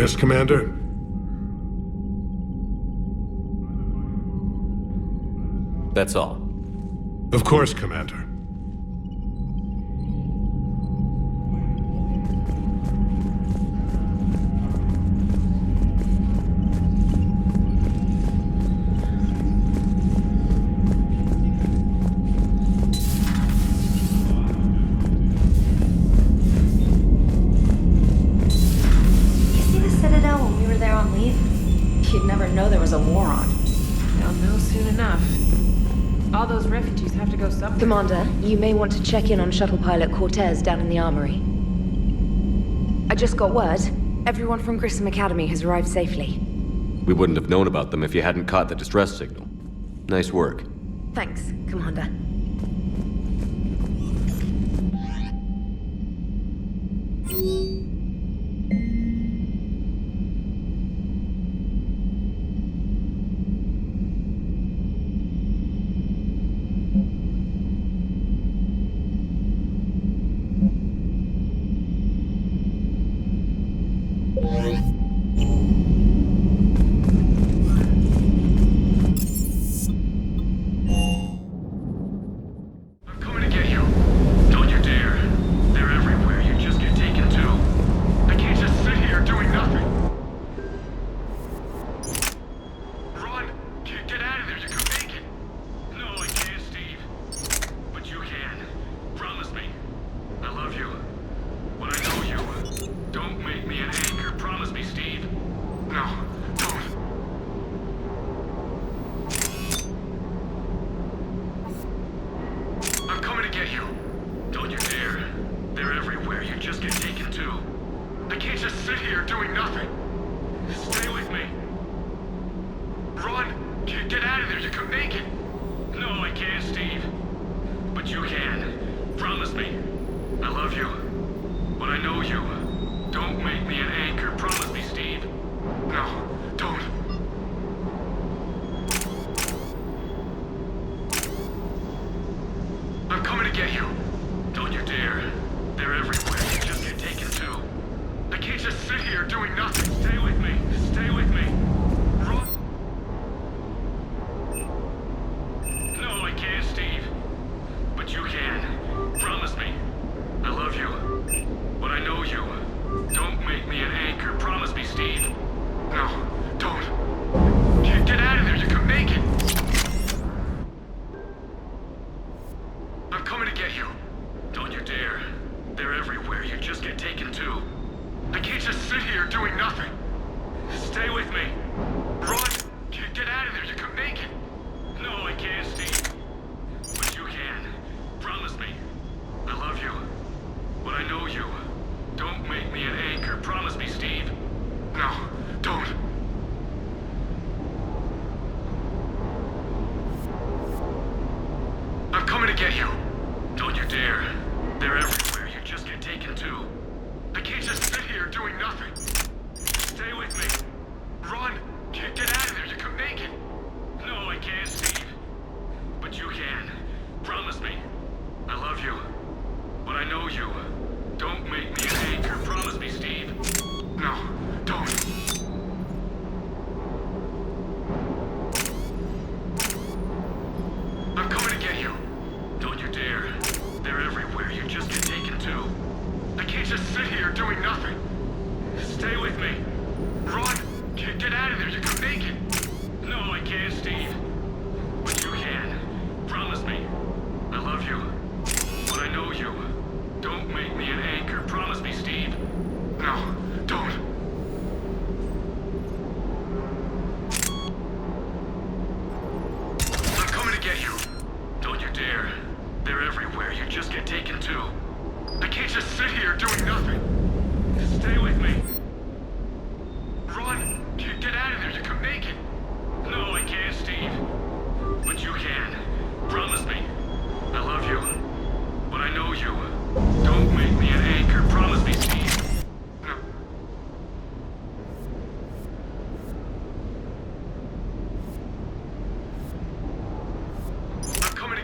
Yes, Commander? That's all. Of course, Commander. You'd never know there was a war on. They'll know soon enough. All those refugees have to go somewhere. Commander, you may want to check in on shuttle pilot Cortez down in the armory. I just got word. Everyone from Grissom Academy has arrived safely. We wouldn't have known about them if you hadn't caught the distress signal. Nice work. Thanks, Commander.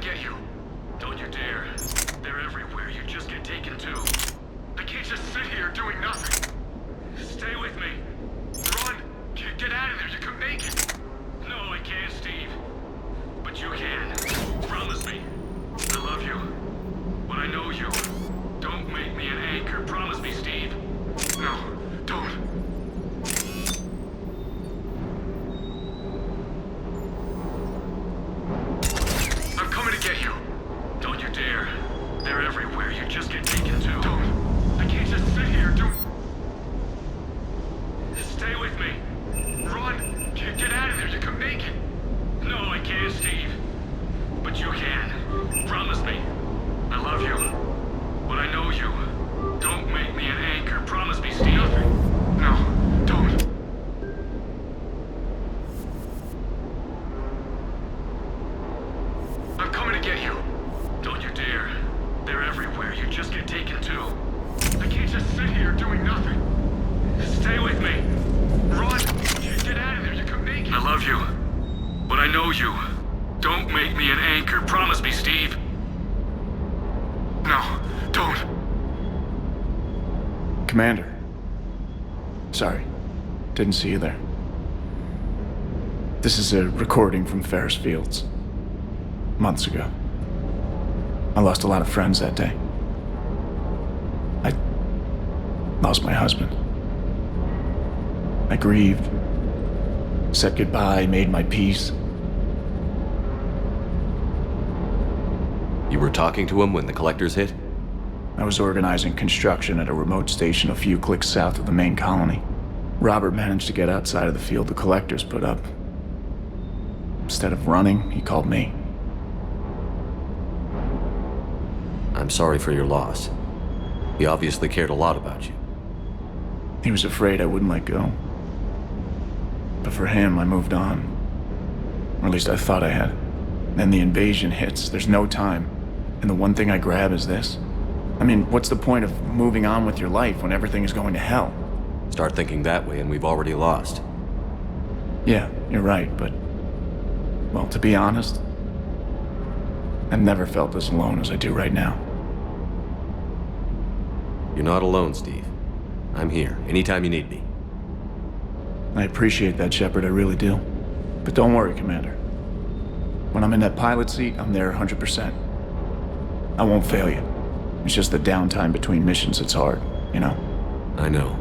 get you. Don't you dare. They're everywhere. You just get taken too. I can't just sit here doing nothing. Stay with me. Run. Get out of there. You can make it. No, I can't, Steve. But you can. Promise me. I love you. But I know you. Don't make me an anchor. Promise me, Steve. No, don't. I'm coming to get you. Don't you dare. They're everywhere. You just get taken too. Don't. I can't just sit here. Stay with me. Run. Get out of there. You can make it. No, I can't, Steve. But you can. Promise me. I love you. But I know you. Don't make me an anchor. Promise me, Steve. Nothing. No, don't. I'm coming to get you. Don't you dare. They're everywhere. You just get taken too. I can't just sit here doing nothing. Stay with me. Run. Get out of there. You can make it. I love you. But I know you. Don't make me an anchor. Promise me, Steve. No, don't. Commander. Sorry. Didn't see you there. This is a recording from Ferris Fields. Months ago. I lost a lot of friends that day. I lost my husband. I grieved. Said goodbye, made my peace. You were talking to him when the collectors hit? I was organizing construction at a remote station a few clicks south of the main colony. Robert managed to get outside of the field the collectors put up. Instead of running, he called me. I'm sorry for your loss. He obviously cared a lot about you. He was afraid I wouldn't let go. But for him, I moved on. Or at least I thought I had. Then the invasion hits, there's no time. And the one thing I grab is this. I mean, what's the point of moving on with your life when everything is going to hell? Start thinking that way and we've already lost. Yeah, you're right, but... well, to be honest, I've never felt as alone as I do right now. You're not alone, Steve. I'm here, anytime you need me. I appreciate that, Shepard, I really do. But don't worry, Commander. When I'm in that pilot seat, I'm there 100%. I won't fail you. It's just the downtime between missions that's hard, you know? I know.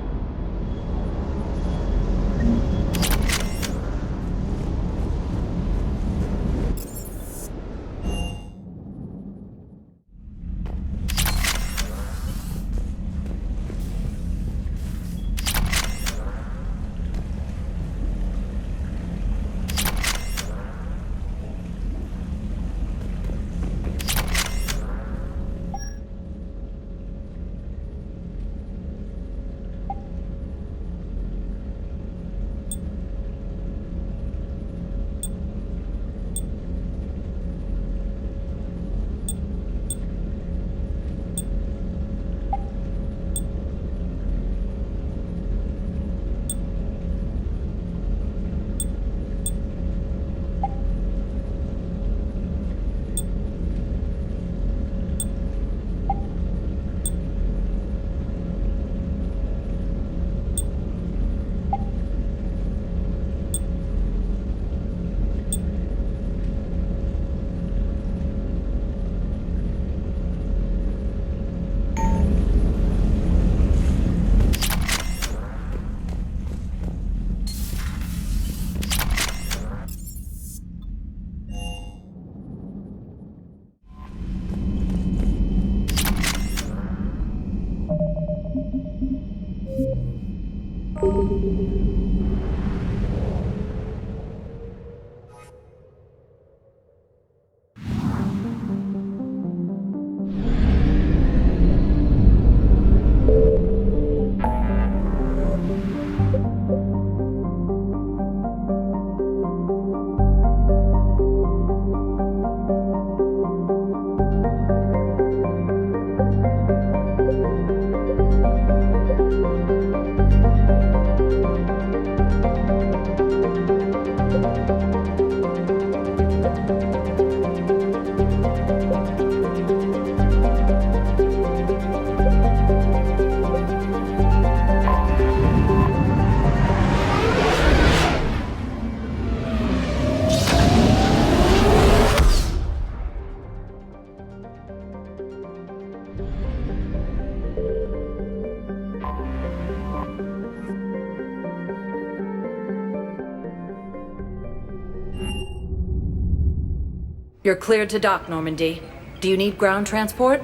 You're cleared to dock, Normandy. Do you need ground transport?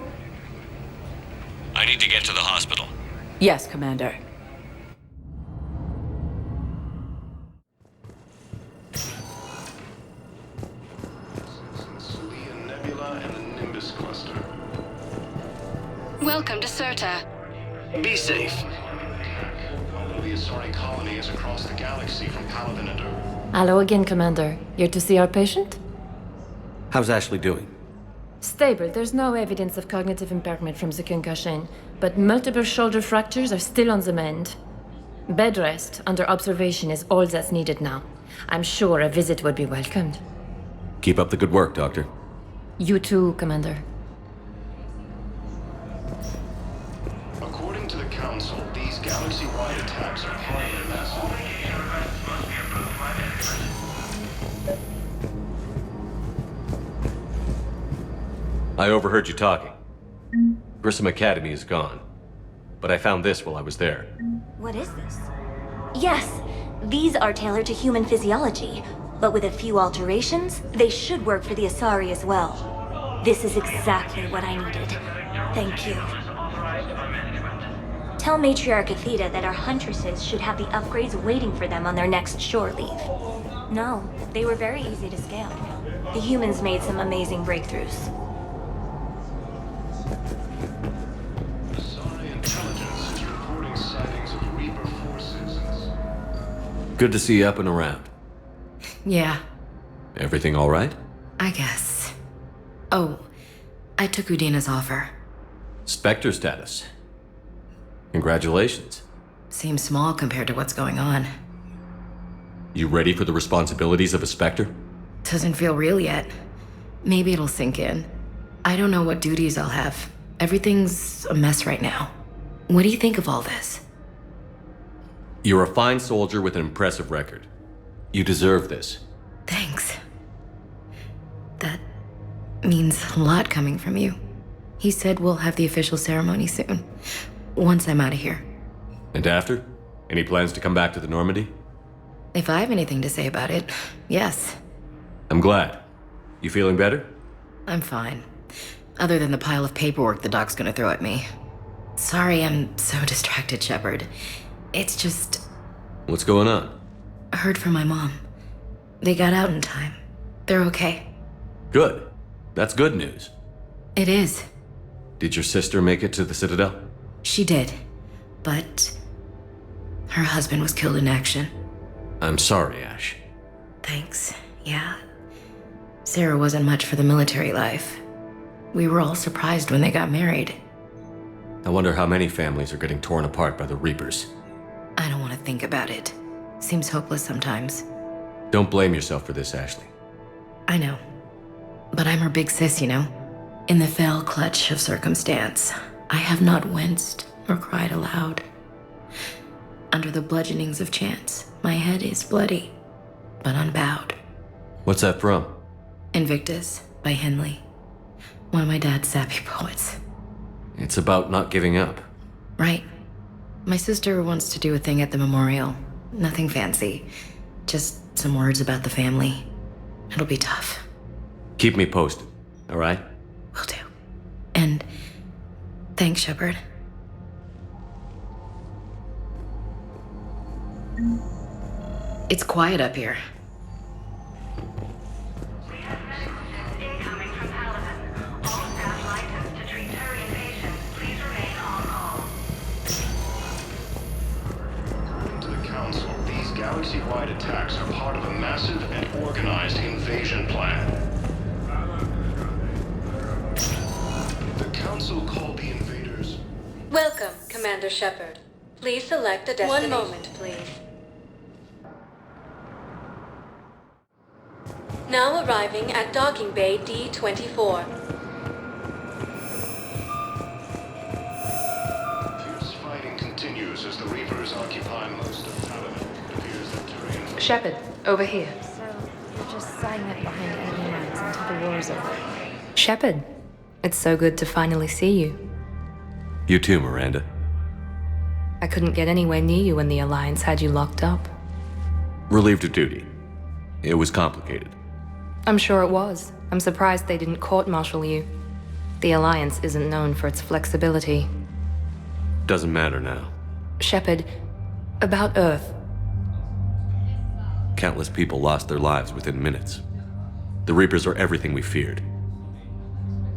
I need to get to the hospital. Yes, Commander. Nebula and the Nimbus cluster. Welcome to Serta. Be safe. The Asari colony is across the galaxy from Paladin and Hello again, Commander. Here to see our patient? How's Ashley doing? Stable. There's no evidence of cognitive impairment from the concussion, but multiple shoulder fractures are still on the mend. Bed rest under observation is all that's needed now. I'm sure a visit would be welcomed. Keep up the good work, Doctor. You too, Commander. According to the Council, these galaxy-wide attacks are part of a massive... I overheard you talking. Grissom Academy is gone. But I found this while I was there. What is this? Yes, these are tailored to human physiology, but with a few alterations, they should work for the Asari as well. This is exactly what I needed. Thank you. Tell Matriarch Athena that our huntresses should have the upgrades waiting for them on their next shore leave. No, they were very easy to scale. The humans made some amazing breakthroughs. Asari intelligence is reporting sightings of Reaper forces. Good to see you up and around. Yeah, Everything all right? I guess. Oh, I took Udina's offer. Spectre status. Congratulations. Seems small compared to what's going on. You ready for the responsibilities of a Spectre? Doesn't feel real yet. Maybe it'll sink in. I don't know what duties I'll have. Everything's a mess right now. What do you think of all this? You're a fine soldier with an impressive record. You deserve this. Thanks. That means a lot coming from you. He said we'll have the official ceremony soon, once I'm out of here. And after? Any plans to come back to the Normandy? If I have anything to say about it, yes. I'm glad. You feeling better? I'm fine. Other than the pile of paperwork the doc's gonna throw at me. Sorry I'm so distracted, Shepard. It's just... What's going on? I heard from my mom. They got out in time. They're okay. Good. That's good news. It is. Did your sister make it to the Citadel? She did. But... her husband was killed in action. I'm sorry, Ash. Thanks. Yeah. Sarah wasn't much for the military life. We were all surprised when they got married. I wonder how many families are getting torn apart by the Reapers. I don't want to think about it. Seems hopeless sometimes. Don't blame yourself for this, Ashley. I know. But I'm her big sis, you know? In the fell clutch of circumstance, I have not winced or cried aloud. Under the bludgeonings of chance, my head is bloody, but unbowed. What's that from? Invictus by Henley. One of my dad's sappy poets. It's about not giving up. Right. My sister wants to do a thing at the memorial. Nothing fancy. Just some words about the family. It'll be tough. Keep me posted, all right? Will do. And thanks, Shepard. It's quiet up here. Incoming from Paladin. All staff licensed to treat Turian patients. Please remain on call. According to the Council, these galaxy-wide attacks are part of a massive and organized invasion plan. The Council called the invaders... Welcome, Commander Shepard. Please select a destination. 1 moment, please. Now arriving at Docking Bay D-24. Fierce fighting continues as the Reapers occupy most of Paladin. It appears that Turian... Shepard, over here. So, you're just silent behind enemy lines until the war's over. Shepard, it's so good to finally see you. You too, Miranda. I couldn't get anywhere near you when the Alliance had you locked up. Relieved of duty. It was complicated. I'm sure it was. I'm surprised they didn't court-martial you. The Alliance isn't known for its flexibility. Doesn't matter now. Shepard, about Earth. Countless people lost their lives within minutes. The Reapers are everything we feared.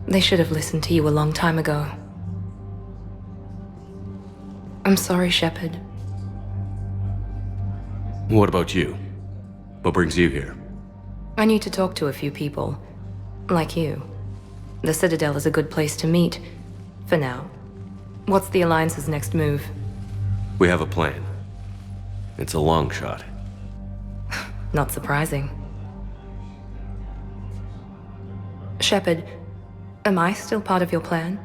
They should have listened to you a long time ago. I'm sorry, Shepard. What about you? What brings you here? I need to talk to a few people. Like you. The Citadel is a good place to meet. For now. What's the Alliance's next move? We have a plan. It's a long shot. Not surprising. Shepard, am I still part of your plan?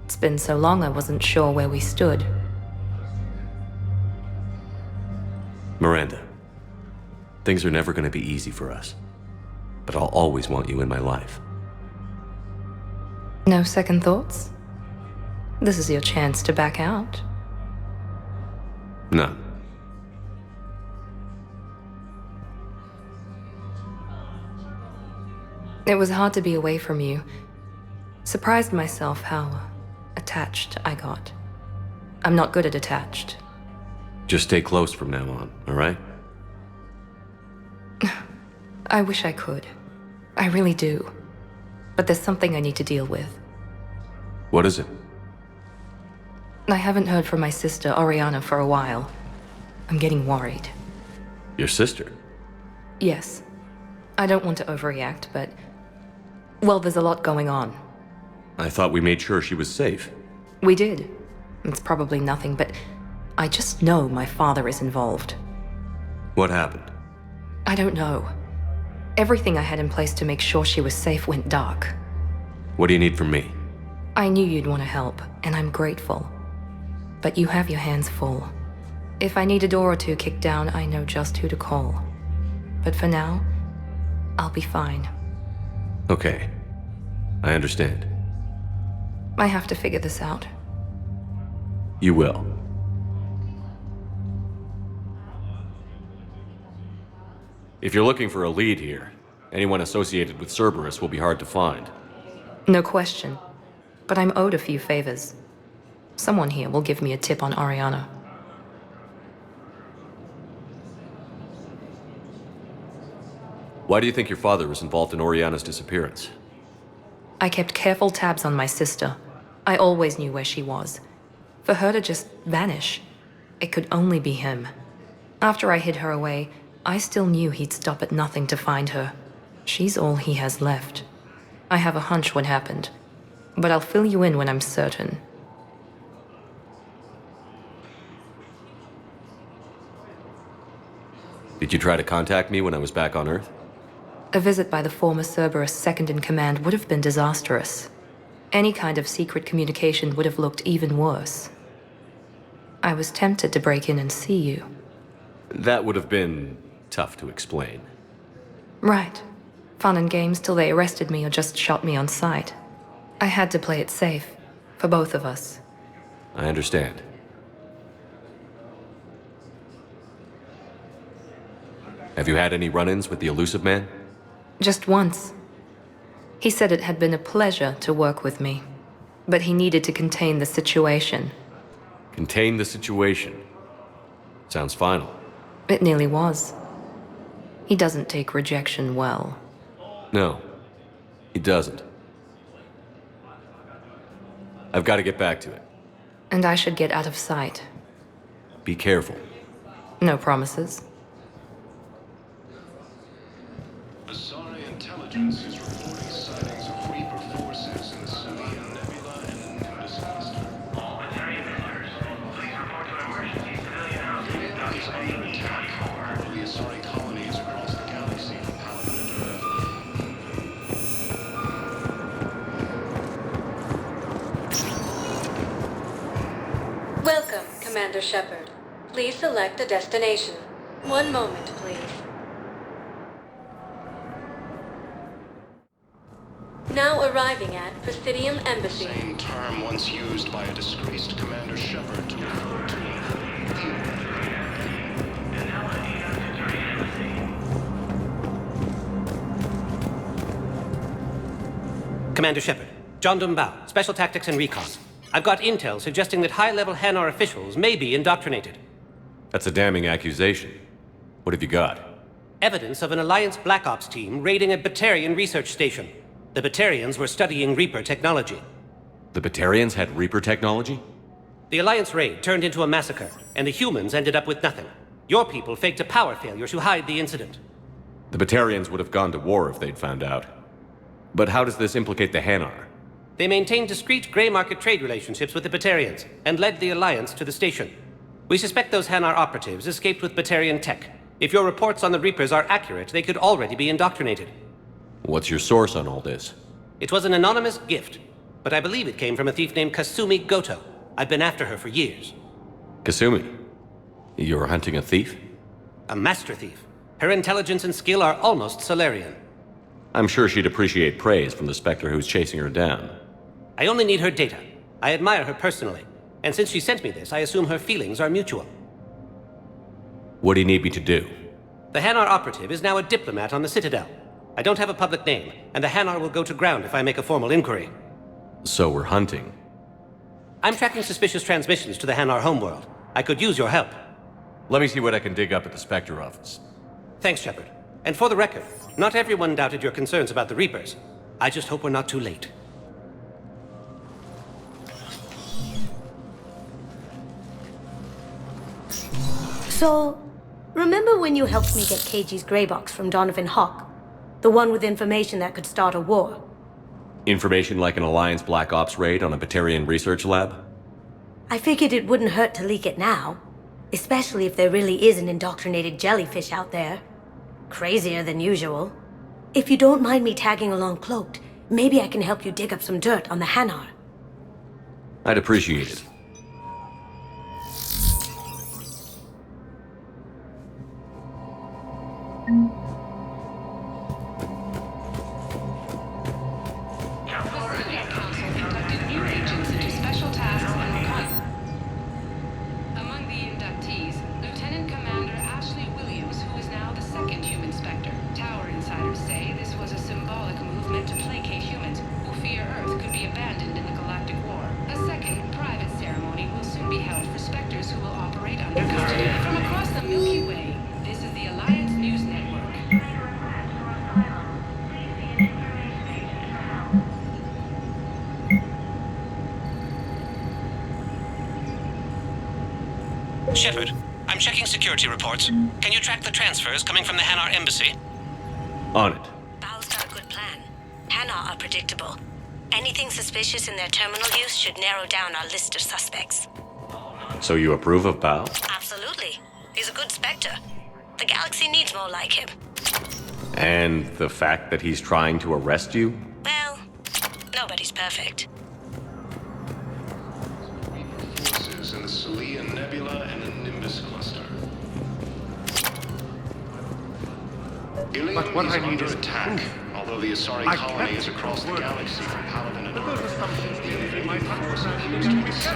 It's been so long I wasn't sure where we stood. Miranda, things are never going to be easy for us. But I'll always want you in my life. No second thoughts? This is your chance to back out. None. It was hard to be away from you. Surprised myself how attached I got. I'm not good at attached. Just stay close from now on, all right? I wish I could. I really do. But there's something I need to deal with. What is it? I haven't heard from my sister, Oriana, for a while. I'm getting worried. Your sister? Yes. I don't want to overreact, but... well, there's a lot going on. I thought we made sure she was safe. We did. It's probably nothing, but I just know my father is involved. What happened? I don't know. Everything I had in place to make sure she was safe went dark. What do you need from me? I knew you'd want to help, and I'm grateful. But you have your hands full. If I need a door or two kicked down, I know just who to call. But for now, I'll be fine. Okay. I understand. I have to figure this out. You will. If you're looking for a lead here, anyone associated with Cerberus will be hard to find. No question. But I'm owed a few favors. Someone here will give me a tip on Oriana. Why do you think your father was involved in Oriana's disappearance? I kept careful tabs on my sister. I always knew where she was. For her to just vanish, it could only be him. After I hid her away, I still knew he'd stop at nothing to find her. She's all he has left. I have a hunch what happened, but I'll fill you in when I'm certain. Did you try to contact me when I was back on Earth? A visit by the former Cerberus second-in-command would have been disastrous. Any kind of secret communication would have looked even worse. I was tempted to break in and see you. That would have been tough to explain. Right. Fun and games till they arrested me or just shot me on sight. I had to play it safe, for both of us. I understand. Have you had any run-ins with the Elusive Man? Just once. He said it had been a pleasure to work with me, but he needed to contain the situation. Contain the situation. Sounds final. It nearly was. He doesn't take rejection well. No, he doesn't. I've got to get back to it. And I should get out of sight. Be careful. No promises. Asari intelligence is reporting sightings of Reaper forces in the Simeon Nebula and Moon disaster. All Batarian visitors, please report to emergency civilian housing. Is under attack. The Asari colonies across the galaxy from Paladin and Earth. Welcome, Commander Shepard. Please select a destination. One moment, please. Now arriving at Presidium Embassy. Same term once used by a disgraced Commander Shepard to refer to Commander Shepard, John Dumbao, Special Tactics and Recon. I've got intel suggesting that high-level Hanar officials may be indoctrinated. That's a damning accusation. What have you got? Evidence of an Alliance Black Ops team raiding a Batarian research station. The Batarians were studying Reaper technology. The Batarians had Reaper technology? The Alliance raid turned into a massacre, and the humans ended up with nothing. Your people faked a power failure to hide the incident. The Batarians would have gone to war if they'd found out. But how does this implicate the Hanar? They maintained discreet gray market trade relationships with the Batarians, and led the Alliance to the station. We suspect those Hanar operatives escaped with Batarian tech. If your reports on the Reapers are accurate, they could already be indoctrinated. What's your source on all this? It was an anonymous gift, but I believe it came from a thief named Kasumi Goto. I've been after her for years. Kasumi? You're hunting a thief? A master thief. Her intelligence and skill are almost Solarian. I'm sure she'd appreciate praise from the Spectre who's chasing her down. I only need her data. I admire her personally, and since she sent me this, I assume her feelings are mutual. What do you need me to do? The Hanar operative is now a diplomat on the Citadel. I don't have a public name, and the Hanar will go to ground if I make a formal inquiry. So we're hunting. I'm tracking suspicious transmissions to the Hanar homeworld. I could use your help. Let me see what I can dig up at the Spectre office. Thanks, Shepard. And for the record, not everyone doubted your concerns about the Reapers. I just hope we're not too late. So, remember when you helped me get KG's grey box from Donovan Hawk? The one with information that could start a war? Information like an Alliance Black Ops raid on a Batarian research lab? I figured it wouldn't hurt to leak it now. Especially if there really is an indoctrinated jellyfish out there. Crazier than usual. If you don't mind me tagging along cloaked, maybe I can help you dig up some dirt on the Hanar. I'd appreciate it. Shepard, I'm checking security reports. Can you track the transfers coming from the Hanar embassy? On it. Bao's got a good plan. Hanar are predictable. Anything suspicious in their terminal use should narrow down our list of suspects. So you approve of Bao? Absolutely. He's a good Spectre. The galaxy needs more like him. And the fact that he's trying to arrest you? Well, nobody's perfect. Forces in the Salian Nebula and the Nimbus cluster. Ilium is under attack, although the Asari colony is across the galaxy from Paladin and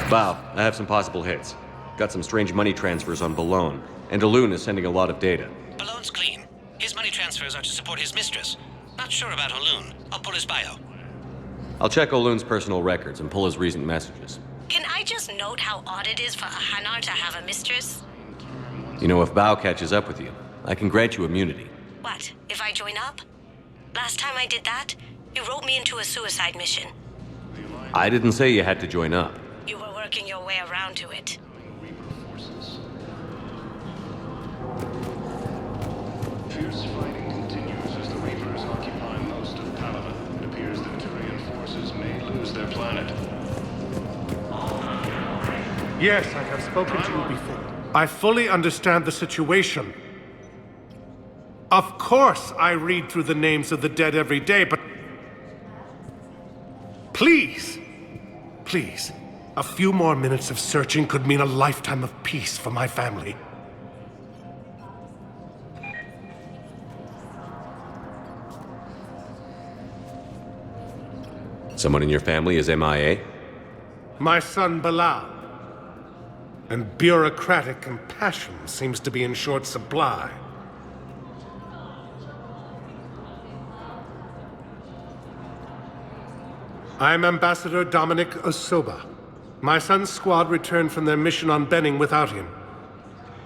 Bao, I have some possible hits. Got some strange money transfers on Balone, and Alun is sending a lot of data. Balone's clean. His money transfers are to support his mistress. Not sure about Alun. I'll pull his bio. I'll check Olun's personal records and pull his recent messages. Can I just note how odd it is for a Hanar to have a mistress? You know, if Bao catches up with you, I can grant you immunity. What, if I join up? Last time I did that, you wrote me into a suicide mission. I didn't say you had to join up. You were working your way around to it. Fierce fighting continues as the Reapers occupy most of Paladin. It appears the Turian forces may lose their planet. Yes, I have spoken to you before. I fully understand the situation. Of course I read through the names of the dead every day, but... Please! Please. A few more minutes of searching could mean a lifetime of peace for my family. Someone in your family is MIA? My son Bilal. And bureaucratic compassion seems to be in short supply. I'm Ambassador Dominic Osoba. My son's squad returned from their mission on Benning without him.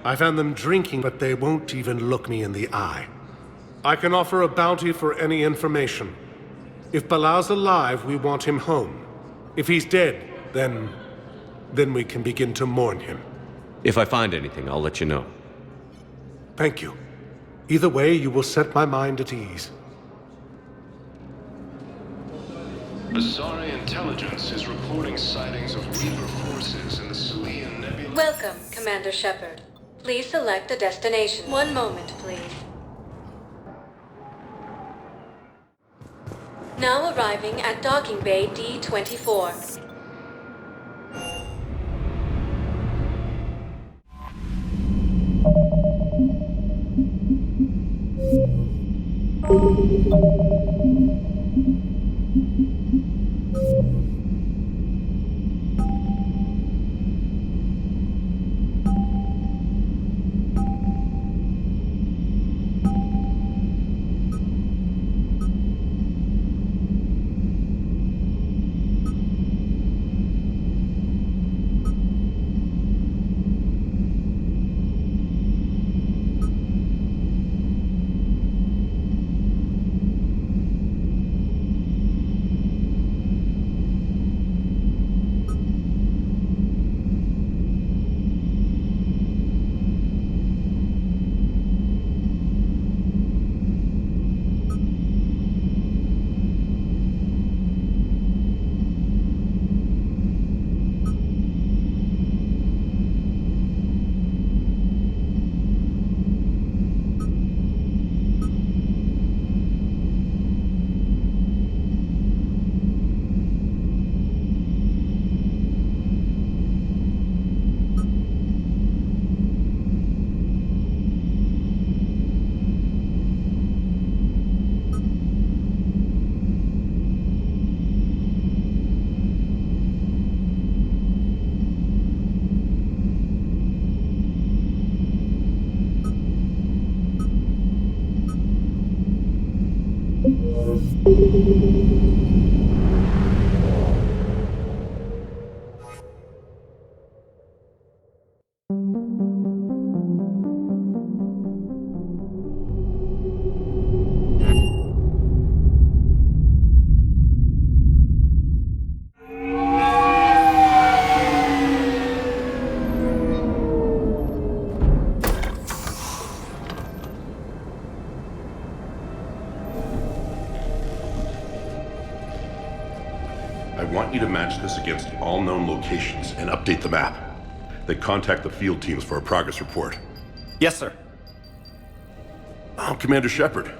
I found them drinking, but they won't even look me in the eye. I can offer a bounty for any information. If Bilal's alive, we want him home. If he's dead, then we can begin to mourn him. If I find anything, I'll let you know. Thank you. Either way, you will set my mind at ease. Asari intelligence is reporting sightings of Reaper forces in the Salian Nebula. Welcome, Commander Shepard. Please select a destination. One moment, please. Now arriving at Docking Bay D-24. I want you to match this against all known locations and update the map. Then contact the field teams for a progress report. Yes, sir. Oh, Commander Shepard.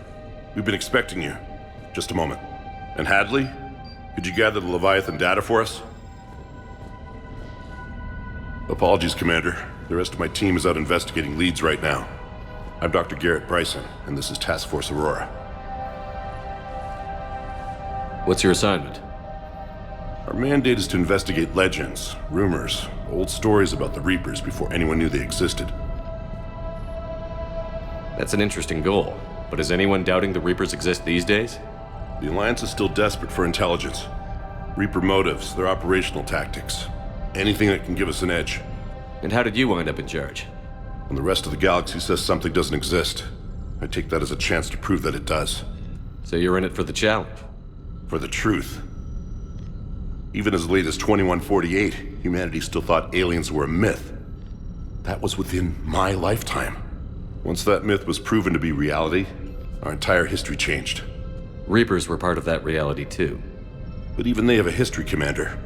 We've been expecting you. Just a moment. And Hadley? Could you gather the Leviathan data for us? Apologies, Commander. The rest of my team is out investigating leads right now. I'm Dr. Garrett Bryson, and this is Task Force Aurora. What's your assignment? Our mandate is to investigate legends, rumors, old stories about the Reapers before anyone knew they existed. That's an interesting goal, but is anyone doubting the Reapers exist these days? The Alliance is still desperate for intelligence. Reaper motives, their operational tactics. Anything that can give us an edge. And how did you wind up in charge? When the rest of the galaxy says something doesn't exist, I take that as a chance to prove that it does. So you're in it for the challenge? For the truth. Even as late as 2148, humanity still thought aliens were a myth. That was within my lifetime. Once that myth was proven to be reality, our entire history changed. Reapers were part of that reality too. But even they have a history, Commander.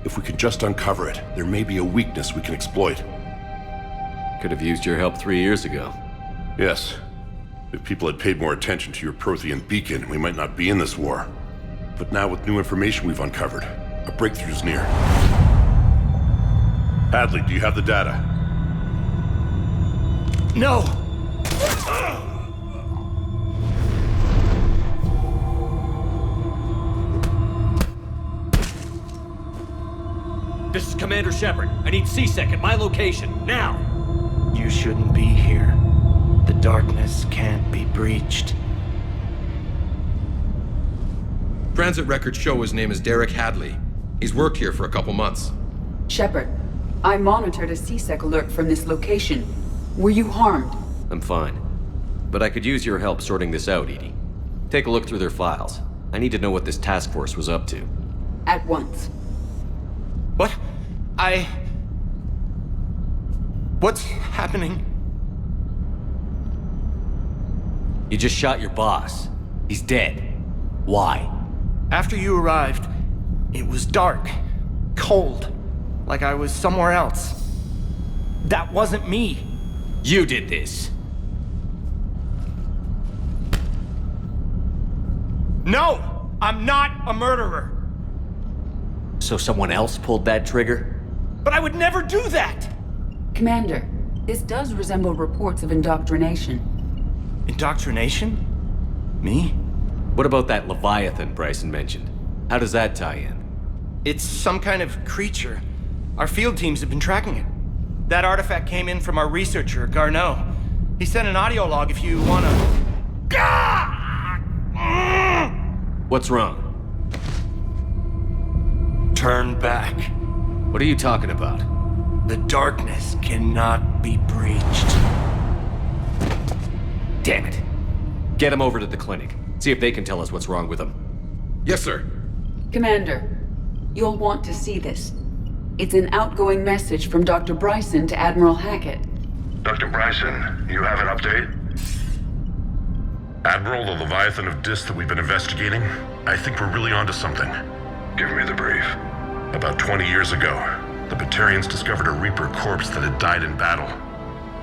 If we can just uncover it, there may be a weakness we can exploit. Could have used your help 3 years ago. Yes. If people had paid more attention to your Prothean beacon, we might not be in this war. But now with new information we've uncovered, a breakthrough's near. Hadley, do you have the data? No! This is Commander Shepard. I need C-Sec at my location, now! You shouldn't be here. The darkness can't be breached. Transit records show his name is Derek Hadley. He's worked here for a couple months. Shepard, I monitored a CSEC alert from this location. Were you harmed? I'm fine. But I could use your help sorting this out, Edie. Take a look through their files. I need to know what this task force was up to. At once. What? What's happening? You just shot your boss. He's dead. Why? After you arrived, it was dark, cold, like I was somewhere else. That wasn't me. You did this. No! I'm not a murderer! So someone else pulled that trigger? But I would never do that! Commander, this does resemble reports of indoctrination. Indoctrination? Me? What about that Leviathan Bryson mentioned? How does that tie in? It's some kind of creature. Our field teams have been tracking it. That artifact came in from our researcher, Garno. He sent an audio log if you wanna... What's wrong? Turn back. What are you talking about? The darkness cannot be breached. Damn it. Get him over to the clinic. See if they can tell us what's wrong with him. Yes, sir. Commander, you'll want to see this. It's an outgoing message from Dr. Bryson to Admiral Hackett. Dr. Bryson, you have an update? Admiral, the Leviathan of Dis that we've been investigating, I think we're really onto something. Give me the brief. About 20 years ago, the Batarians discovered a Reaper corpse that had died in battle.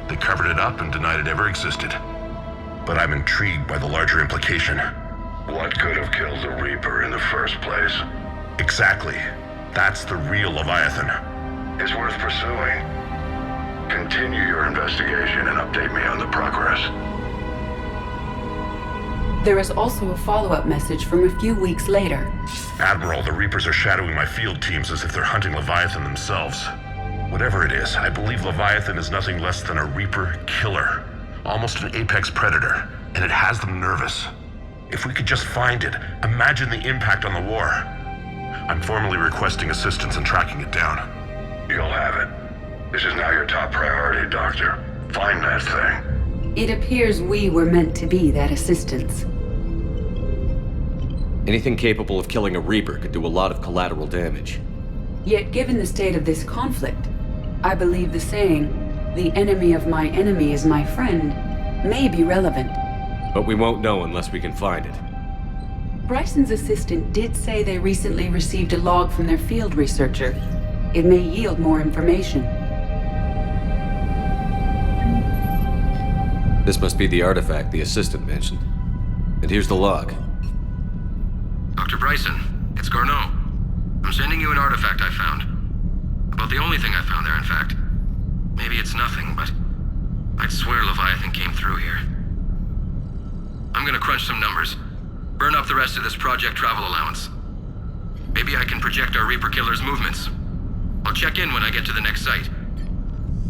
They covered it up and denied it ever existed. But I'm intrigued by the larger implication. What could have killed the Reaper in the first place? Exactly. That's the real Leviathan. It's worth pursuing. Continue your investigation and update me on the progress. There is also a follow-up message from a few weeks later. Admiral, the Reapers are shadowing my field teams as if they're hunting Leviathan themselves. Whatever it is, I believe Leviathan is nothing less than a Reaper killer. Almost an apex predator, and it has them nervous. If we could just find it, imagine the impact on the war. I'm formally requesting assistance in tracking it down. You'll have it. This is now your top priority, Doctor. Find that thing. It appears we were meant to be that assistance. Anything capable of killing a Reaper could do a lot of collateral damage. Yet given the state of this conflict, I believe the saying, "The enemy of my enemy is my friend," may be relevant. But we won't know unless we can find it. Bryson's assistant did say they recently received a log from their field researcher. It may yield more information. This must be the artifact the assistant mentioned. And here's the log. Dr. Bryson, it's Garno. I'm sending you an artifact I found. About the only thing I found there, in fact. Maybe it's nothing, but I'd swear Leviathan came through here. I'm gonna crunch some numbers. Burn up the rest of this Project Travel allowance. Maybe I can project our Reaper killer's movements. I'll check in when I get to the next site.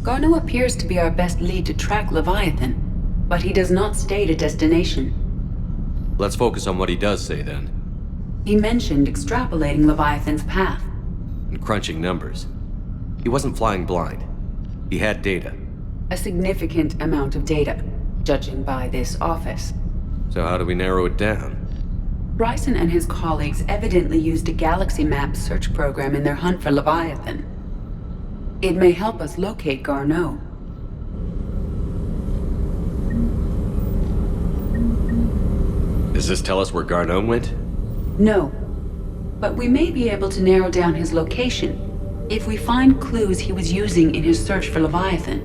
Garno appears to be our best lead to track Leviathan, but he does not state a destination. Let's focus on what he does say then. He mentioned extrapolating Leviathan's path. And crunching numbers. He wasn't flying blind. He had data. A significant amount of data, judging by this office. So how do we narrow it down? Bryson and his colleagues evidently used a galaxy map search program in their hunt for Leviathan. It may help us locate Garno. Does this tell us where Garno went? No. But we may be able to narrow down his location if we find clues he was using in his search for Leviathan.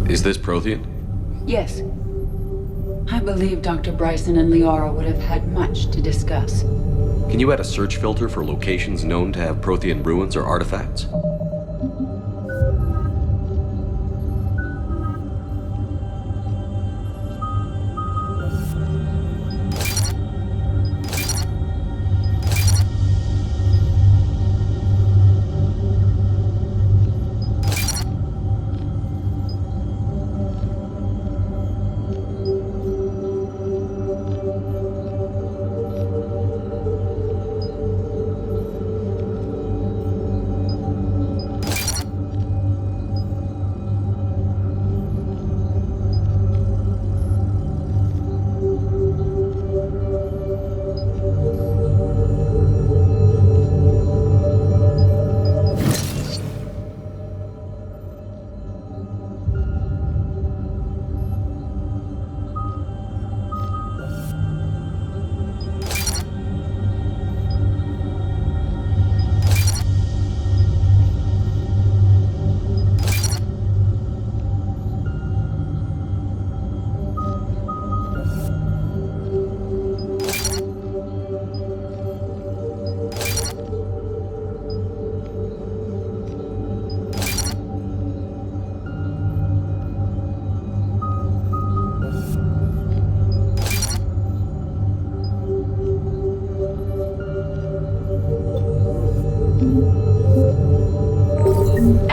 Is this Prothean? Yes. I believe Dr. Bryson and Liara would have had much to discuss. Can you add a search filter for locations known to have Prothean ruins or artifacts?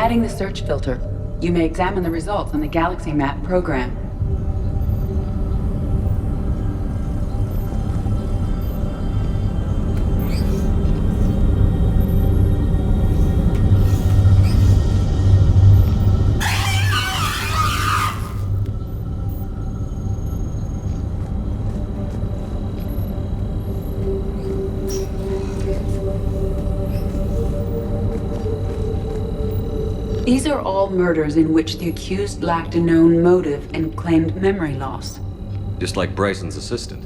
Adding the search filter, you may examine the results on the Galaxy Map program. These are all murders in which the accused lacked a known motive and claimed memory loss. Just like Bryson's assistant.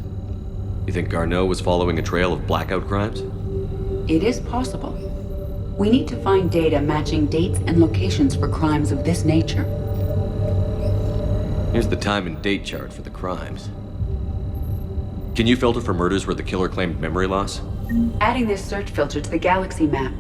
You think Garneau was following a trail of blackout crimes? It is possible. We need to find data matching dates and locations for crimes of this nature. Here's the time and date chart for the crimes. Can you filter for murders where the killer claimed memory loss? Adding this search filter to the Galaxy Map.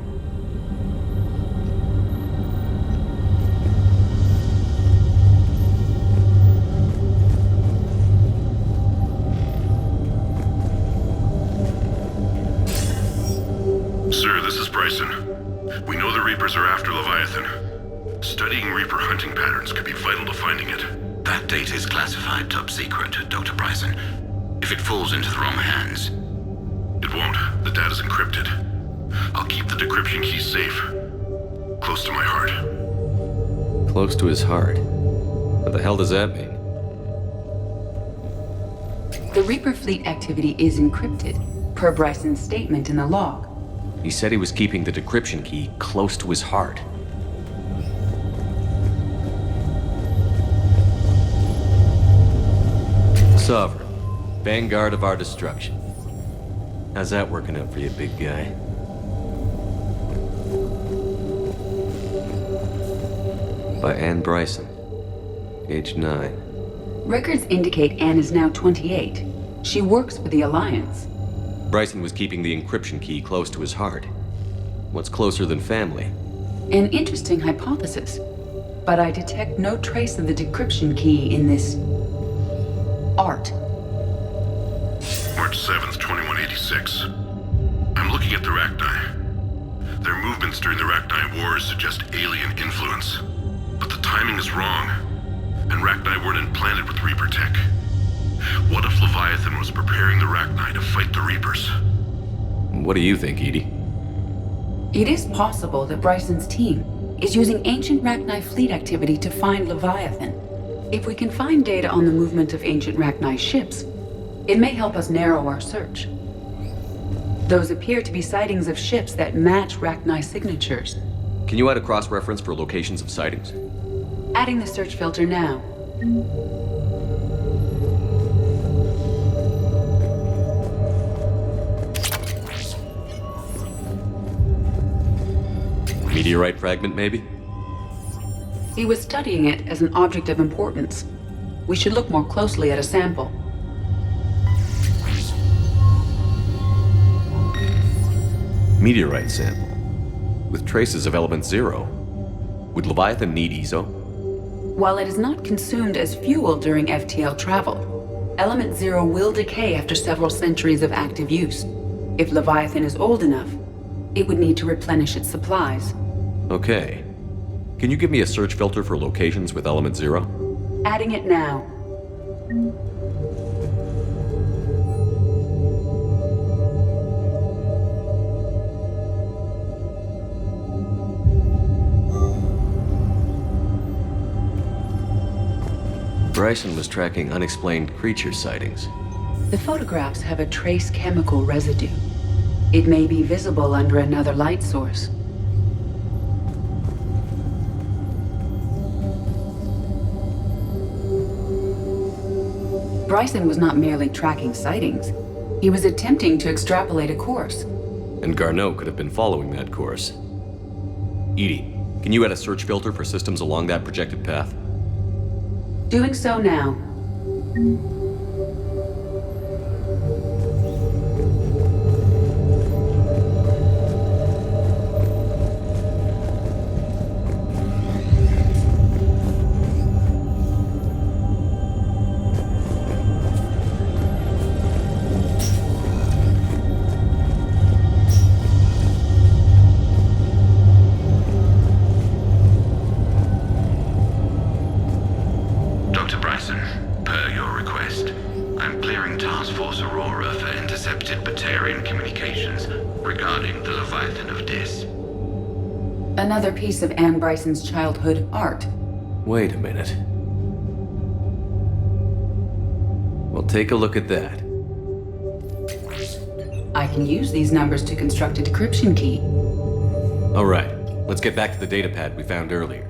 Sir, this is Bryson. We know the Reapers are after Leviathan. Studying Reaper hunting patterns could be vital to finding it. That data is classified top secret, Dr. Bryson. If it falls into the wrong hands... It won't. The data's encrypted. I'll keep the decryption key safe. Close to my heart. Close to his heart? What the hell does that mean? The Reaper fleet activity is encrypted, per Bryson's statement in the log. He said he was keeping the decryption key close to his heart. Sovereign, vanguard of our destruction. How's that working out for you, big guy? By Anne Bryson, age 9. Records indicate Anne is now 28. She works for the Alliance. Bryson was keeping the encryption key close to his heart. What's closer than family? An interesting hypothesis, but I detect no trace of the decryption key in this... art. March 7th, 2186. I'm looking at the Rachni. Their movements during the Rachni Wars suggest alien influence. But the timing is wrong, and Rachni weren't implanted with Reaper tech. What if Leviathan was preparing the Rachni to fight the Reapers? What do you think, Edie? It is possible that Bryson's team is using ancient Rachni fleet activity to find Leviathan. If we can find data on the movement of ancient Rachni ships, it may help us narrow our search. Those appear to be sightings of ships that match Rachni signatures. Can you add a cross-reference for locations of sightings? Adding the search filter now. Meteorite fragment, maybe? He was studying it as an object of importance. We should look more closely at a sample. Meteorite sample. With traces of element 0. Would Leviathan need ESO? While it is not consumed as fuel during FTL travel, element 0 will decay after several centuries of active use. If Leviathan is old enough, it would need to replenish its supplies. Okay. Can you give me a search filter for locations with element 0? Adding it now. Bryson was tracking unexplained creature sightings. The photographs have a trace chemical residue. It may be visible under another light source. Bryson was not merely tracking sightings. He was attempting to extrapolate a course. And Garneau could have been following that course. Edie, can you add a search filter for systems along that projected path? Doing so now. intercepted Batarian communications regarding the Leviathan of Dis. Another piece of Anne Bryson's childhood art. Wait a minute. Well, take a look at that. I can use these numbers to construct a decryption key. All right, let's get back to the datapad we found earlier.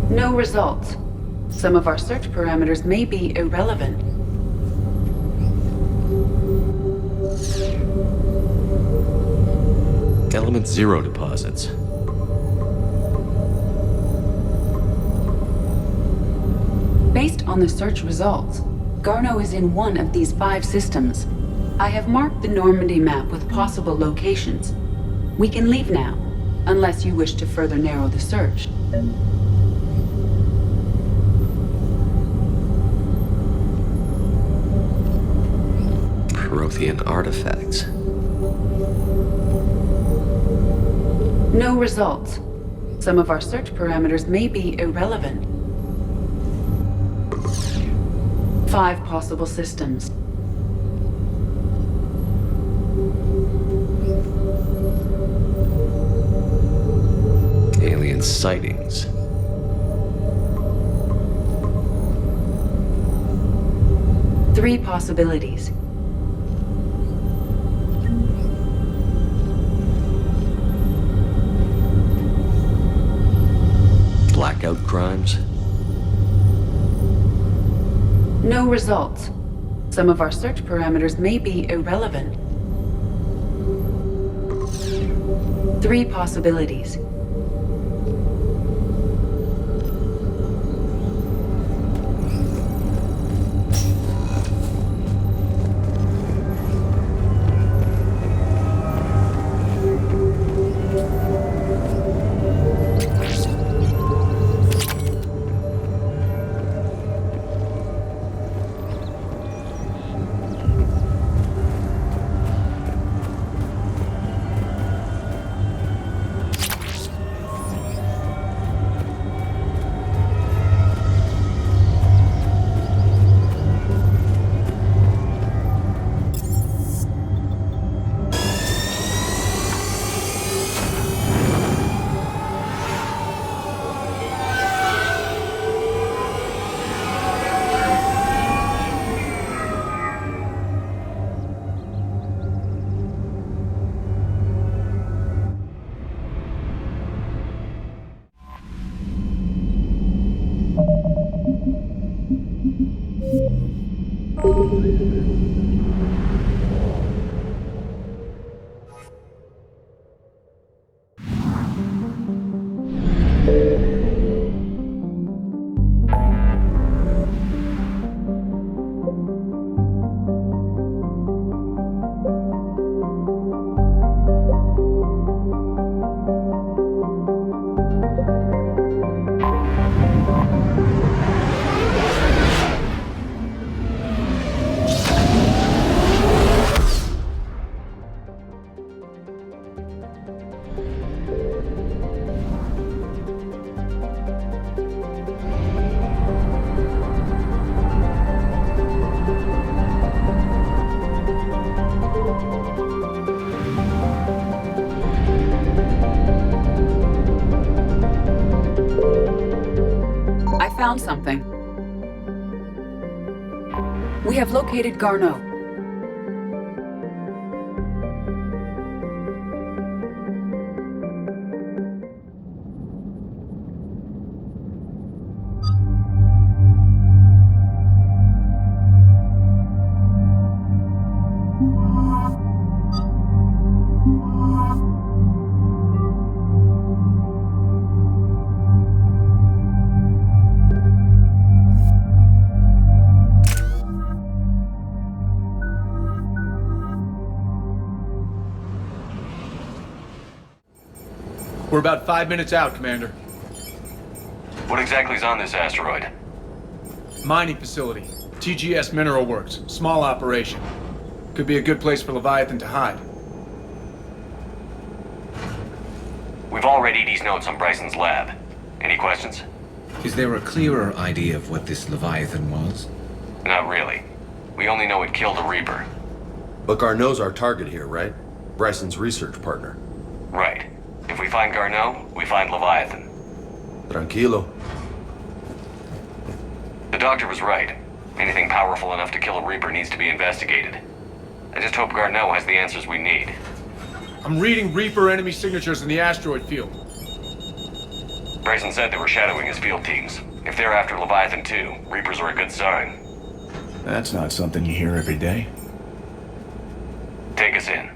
No results. Some of our search parameters may be irrelevant. Element 0 deposits. Based on the search results, Garno is in one of these 5 systems. I have marked the Normandy map with possible locations. We can leave now, unless you wish to further narrow the search. Prothean artifacts. No results. Some of our search parameters may be irrelevant. 5 possible systems. Alien sightings. Three possibilities. Blackout crimes? No results. Some of our search parameters may be irrelevant. 3 possibilities. Something. We have located Garno. We're about 5 minutes out, Commander. What exactly is on this asteroid? Mining facility. TGS Mineral Works. Small operation. Could be a good place for Leviathan to hide. We've all read Edie's notes on Bryson's lab. Any questions? Is there a clearer idea of what this Leviathan was? Not really. We only know it killed a Reaper. But Garneau's our target here, right? Bryson's research partner. Right. If we find Garneau, we find Leviathan. Tranquilo. The doctor was right. Anything powerful enough to kill a Reaper needs to be investigated. I just hope Garneau has the answers we need. I'm reading Reaper enemy signatures in the asteroid field. Bryson said they were shadowing his field teams. If they're after Leviathan too, Reapers are a good sign. That's not something you hear every day. Take us in.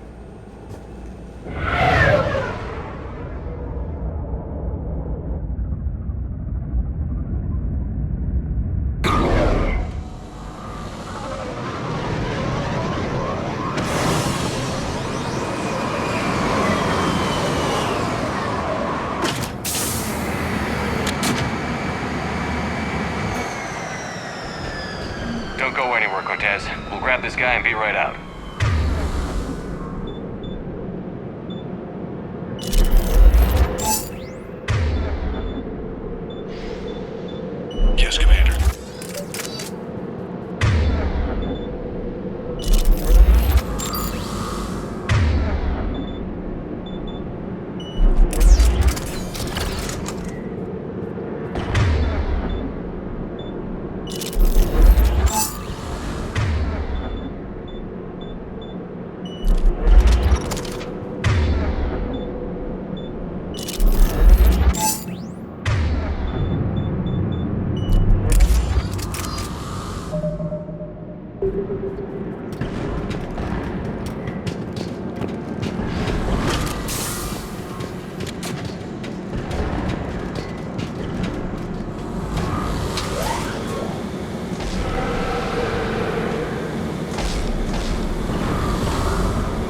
Don't go anywhere, Cortez. We'll grab this guy and be right out. Yes, Commander.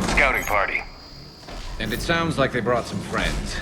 Scouting party. And it sounds like they brought some friends.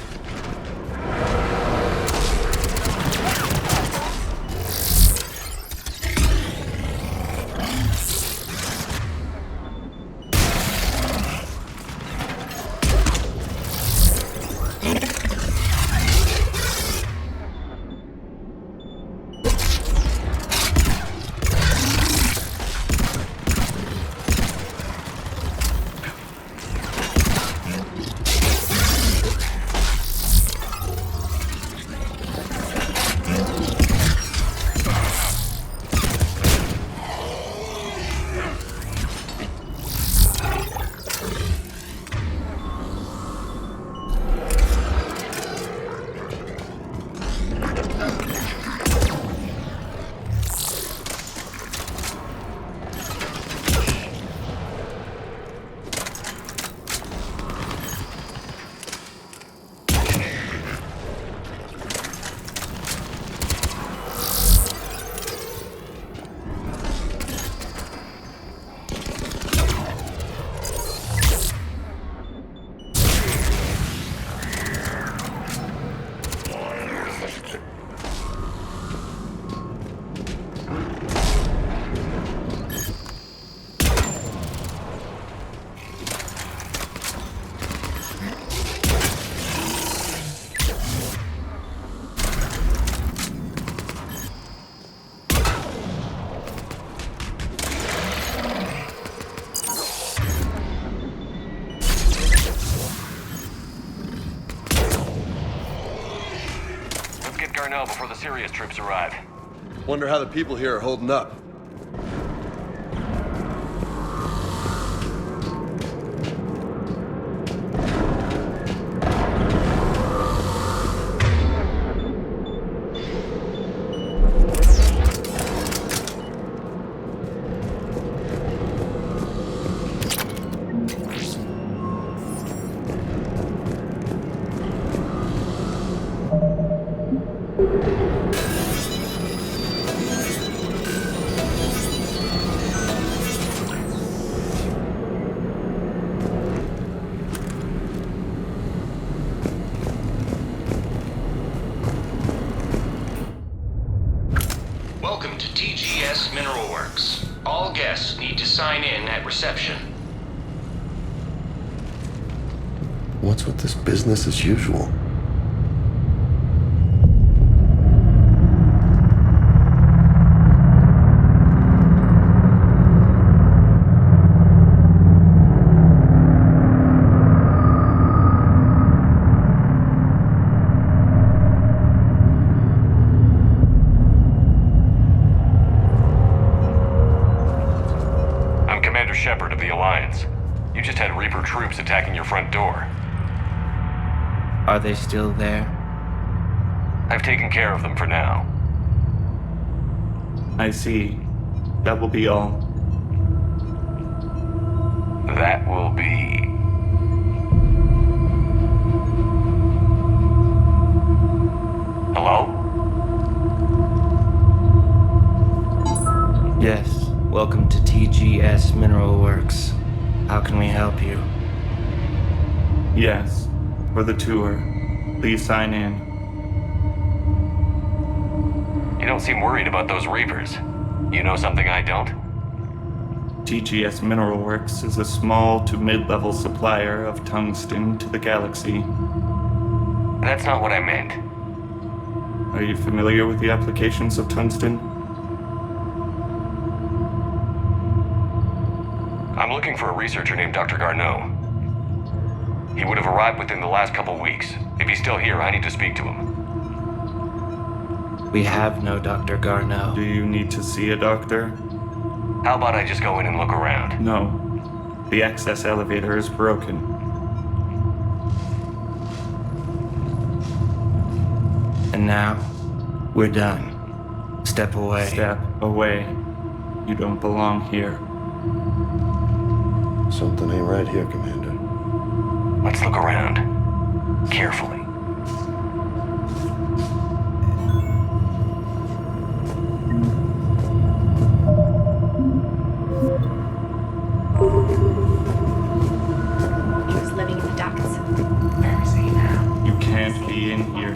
Garneau before the serious troops arrive. Wonder how the people here are holding up. TGS Mineral Works. All guests need to sign in at reception. What's with this business as usual? I'm Commander Shepard of the Alliance. You just had Reaper troops attacking your front door. Are they still there? I've taken care of them for now. I see. That will be all. That will be... Hello? Yes. Welcome to TGS Mineral Works. How can we help you? Yes. For the tour. Please sign in. You don't seem worried about those Reapers. You know something I don't? TGS Mineral Works is a small to mid-level supplier of tungsten to the galaxy. That's not what I meant. Are you familiar with the applications of tungsten? I'm looking for a researcher named Dr. Garno. He would have arrived within the last couple weeks. If he's still here, I need to speak to him. We have no Dr. Garno. Do you need to see a doctor? How about I just go in and look around? No. The access elevator is broken. And now, we're done. Step away. Step away. You don't belong here. Something ain't right here, Commander. Let's look around. Carefully. He was living in the ducts. Where is he now? You can't be in here.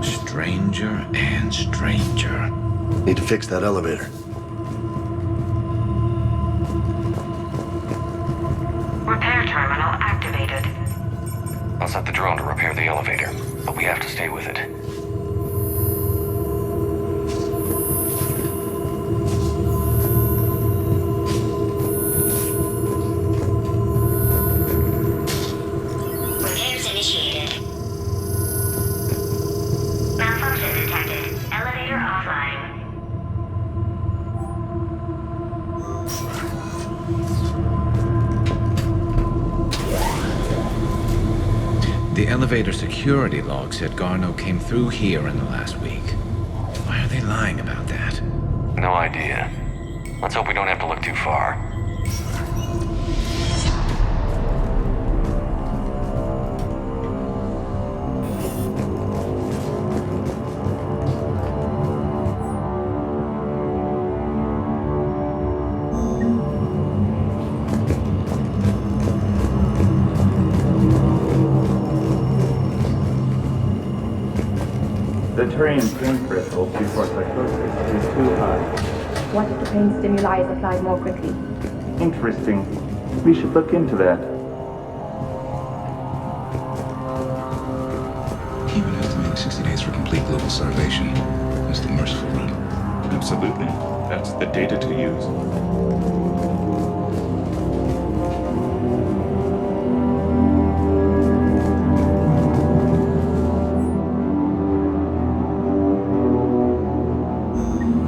Stranger and stranger. Need to fix that elevator. Repair terminal activated. I'll set the drone to repair the elevator, but we have to stay with it. Repairs initiated. Malfunction detected. Elevator offline. The elevator security log said Garno came through here in the last week. Why are they lying about that? No idea. Let's hope we don't have to look too far. The terrain pain threshold before psychosis is too high. What if the pain stimuli is applied more quickly? Interesting. We should look into that. Even estimating 60 days for complete global starvation. That's the merciful run. Absolutely. That's the data to use.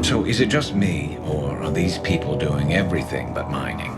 So is it just me, or are these people doing everything but mining?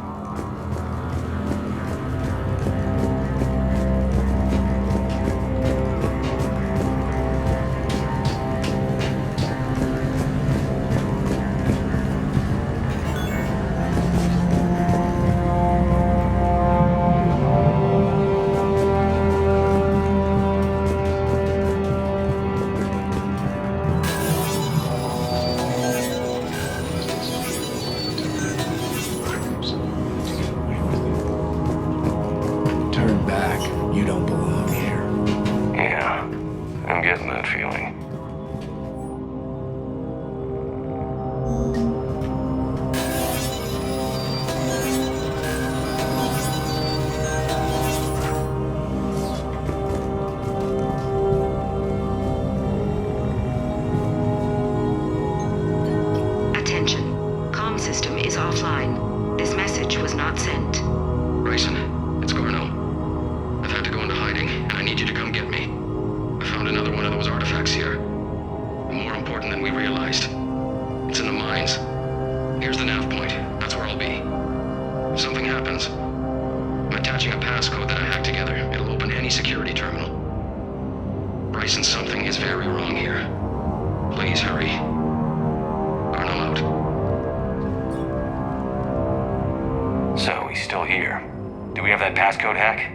Attention. Comm system is offline. This message was not sent. Bryson, it's Garno. I've had to go into hiding, and I need you to come get me. I found another one of those artifacts here. More important than we realized. It's in the mines. Here's the nav point. That's where I'll be. If something happens, I'm attaching a passcode that I hacked together. It'll open any security terminal. Bryson, something is very wrong here. Please hurry. Garno out. So, he's still here. Do we have that passcode hack?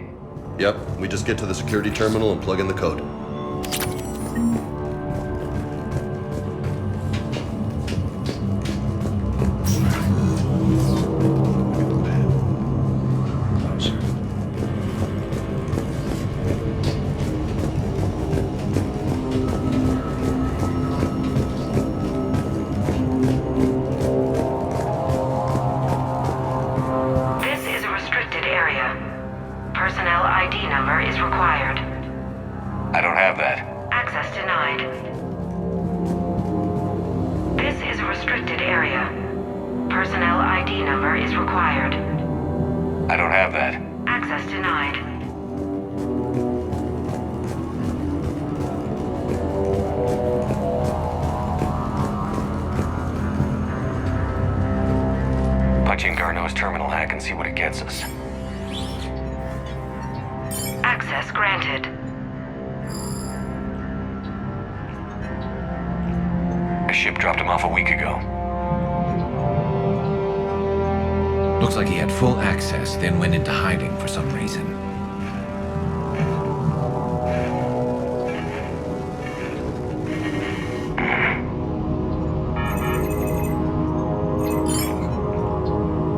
Yep, we just get to the security terminal and plug in the code. This is a restricted area. Personnel ID number is required. I don't have that. Access denied. This is a restricted area. Personnel ID number is required. I don't have that. Access denied. Punch in Garno's terminal hack and see what it gets us. Access granted. A ship dropped him off a week ago. Looks like he had full access, then went into hiding for some reason.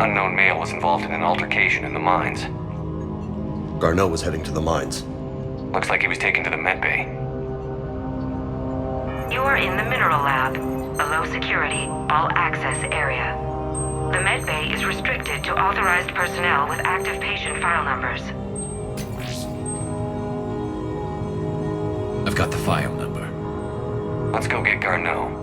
Unknown male was involved in an altercation in the mines. Garno was heading to the mines. Looks like he was taken to the medbay. You are in the mineral lab, a low security, all access area. The medbay is restricted to authorized personnel with active patient file numbers. I've got the file number. Let's go get Garno.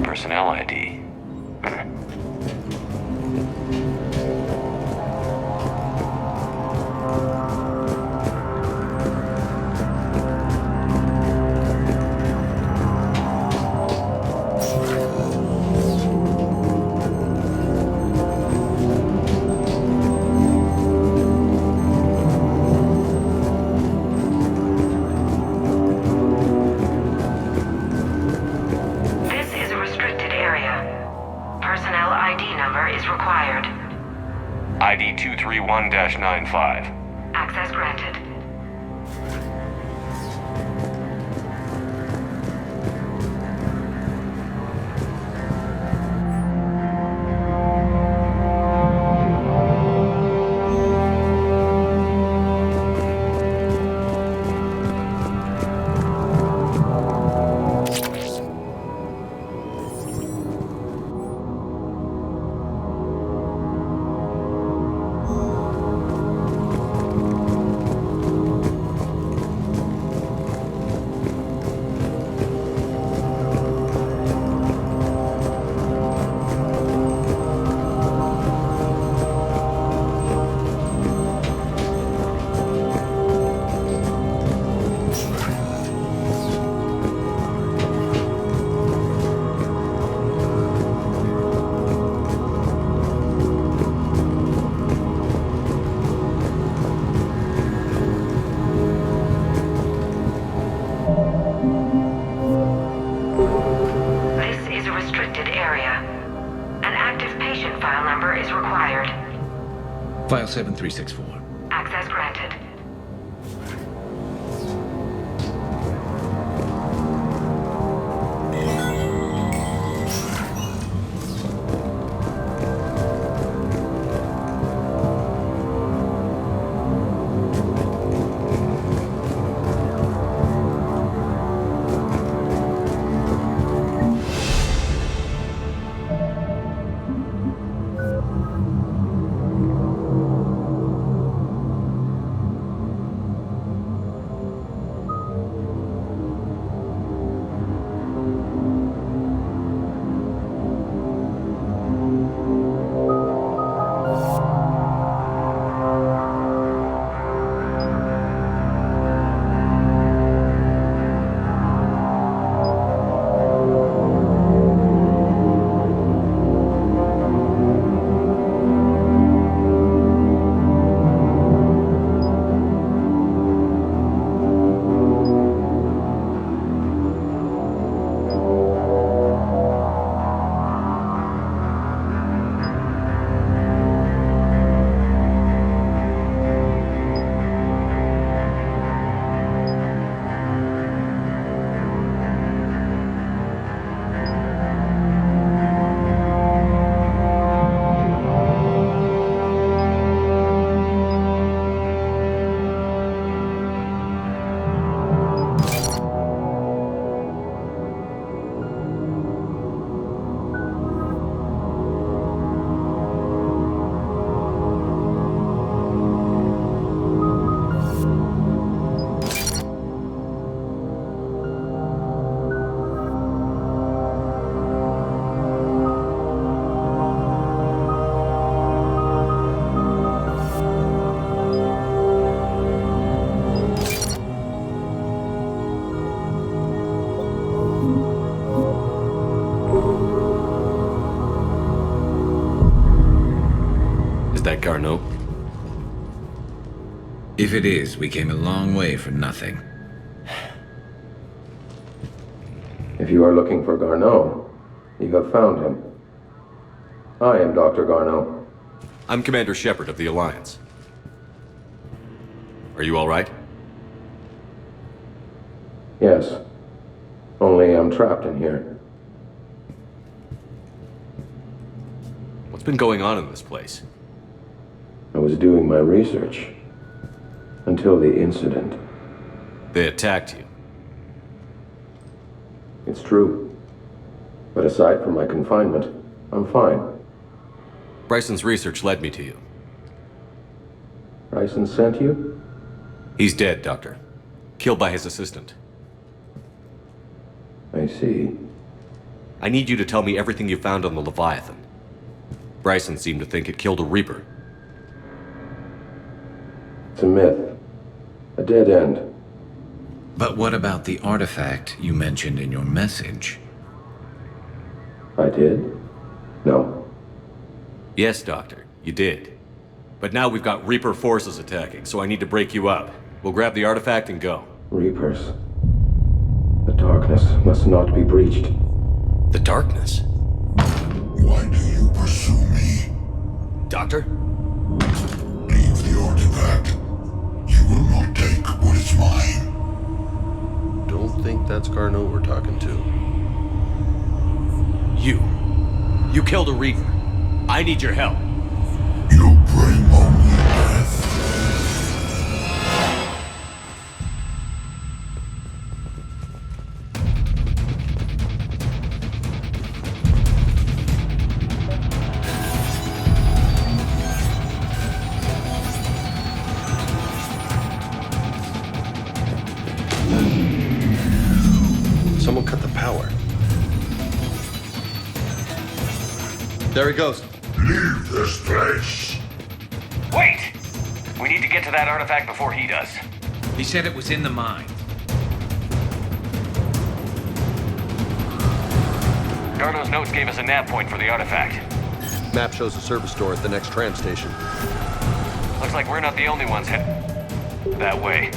Personnel ID. This is a restricted area. Personnel ID number is required. ID 231-95. Access granted. is required. File 7364. Access granted. that Garno? If it is, we came a long way for nothing. If you are looking for Garno, you have found him. I am Dr. Garno. I'm Commander Shepard of the Alliance. Are you all right? Yes. Only I'm trapped in here. What's been going on in this place? I was doing my research. Until the incident. They attacked you. It's true. But aside from my confinement, I'm fine. Bryson's research led me to you. Bryson sent you? He's dead, Doctor. Killed by his assistant. I see. I need you to tell me everything you found on the Leviathan. Bryson seemed to think it killed a Reaper. It's a myth. A dead end. But what about the artifact you mentioned in your message? I did? No. Yes, Doctor, you did. But now we've got Reaper forces attacking, so I need to break you up. We'll grab the artifact and go. Reapers. The darkness must not be breached. The darkness? Why do you pursue me? Doctor? Leave the artifact. You will not take what is mine. Don't think that's Garno we're talking to. You killed a Reaper. I need your help. You bring only death. Someone cut the power. There he goes. Leave this place. Wait! We need to get to that artifact before he does. He said it was in the mine. Garno's notes gave us a nav point for the artifact. Map shows a service door at the next tram station. Looks like we're not the only ones that way.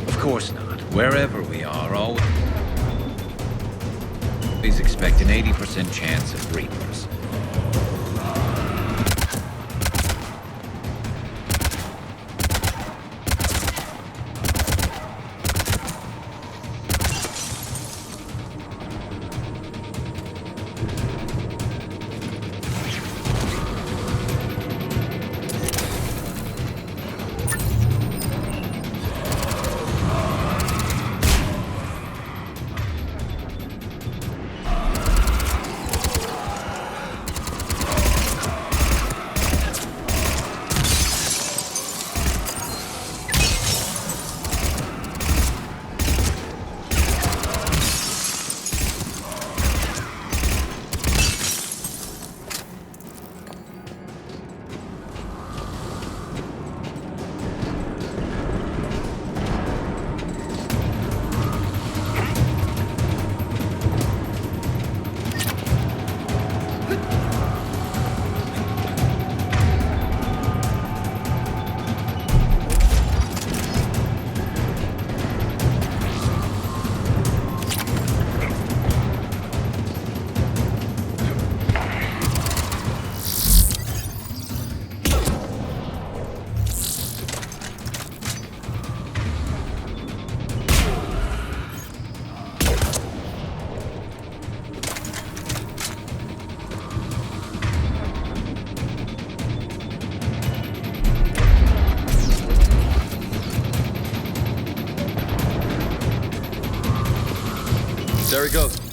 Of course not. Wherever we are, always expect an 80% chance of Reapers. There he goes.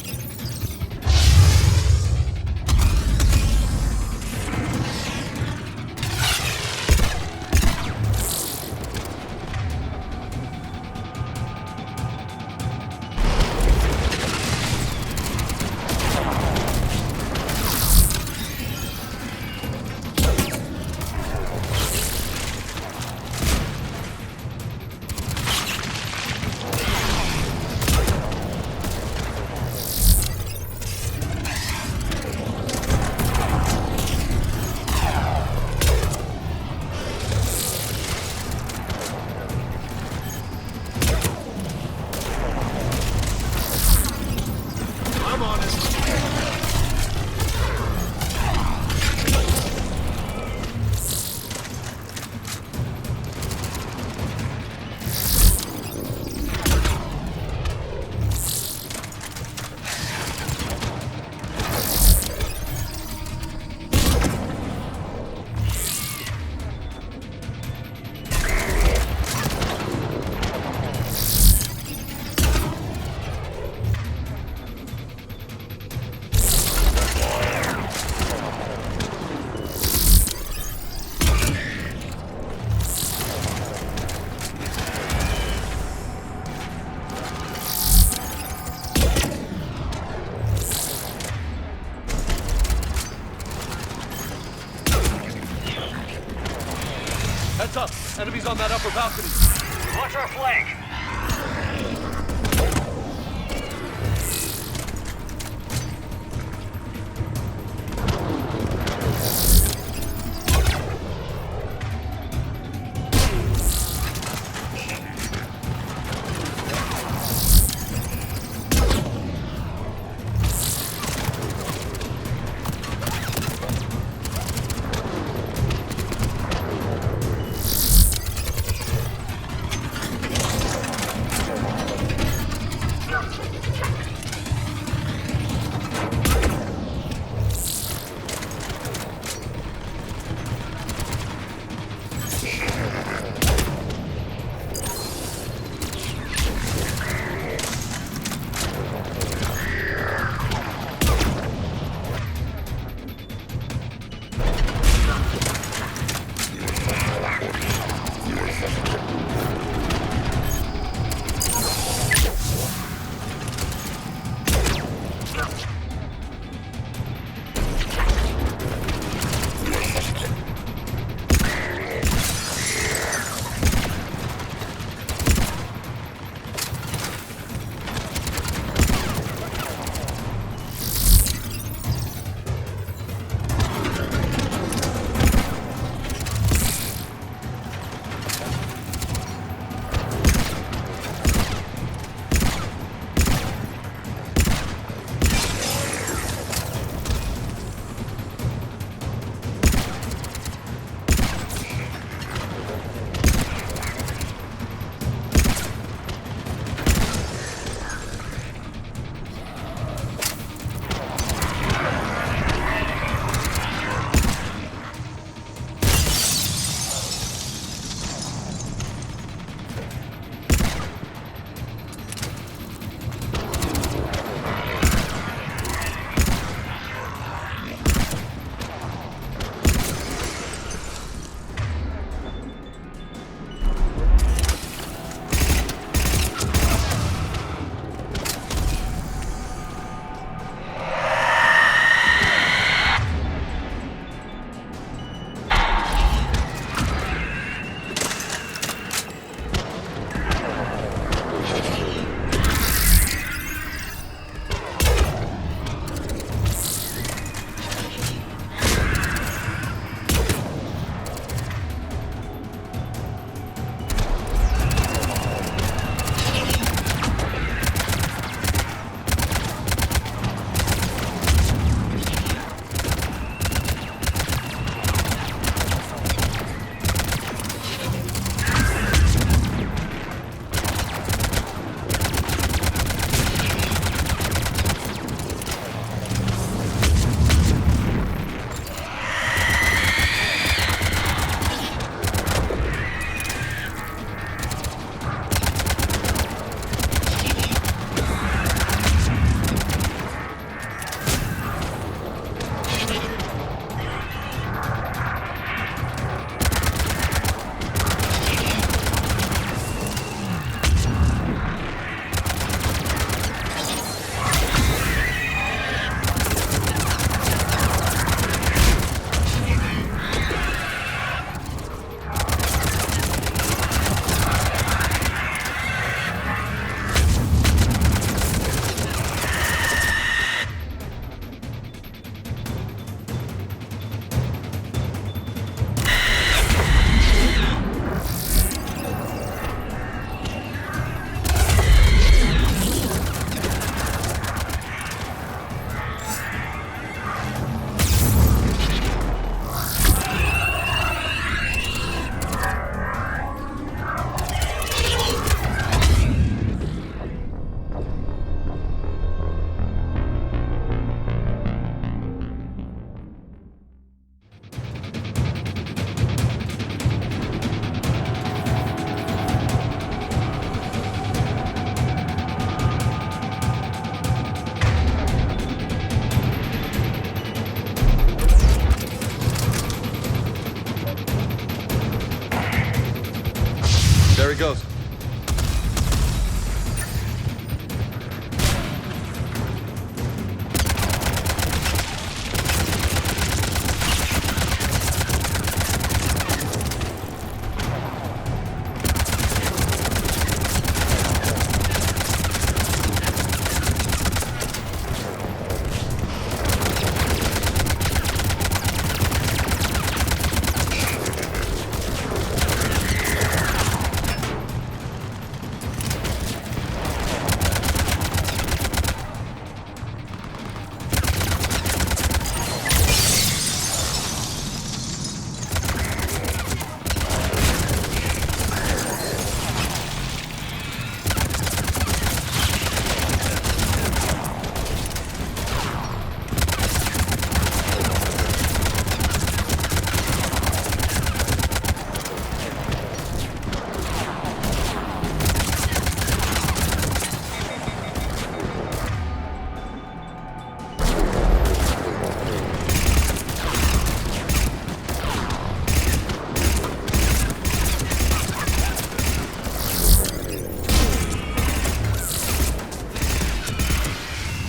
Heads up! Enemies on that upper balcony! Watch our flank!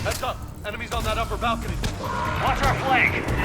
Heads up! Enemies on that upper balcony! Watch our flank!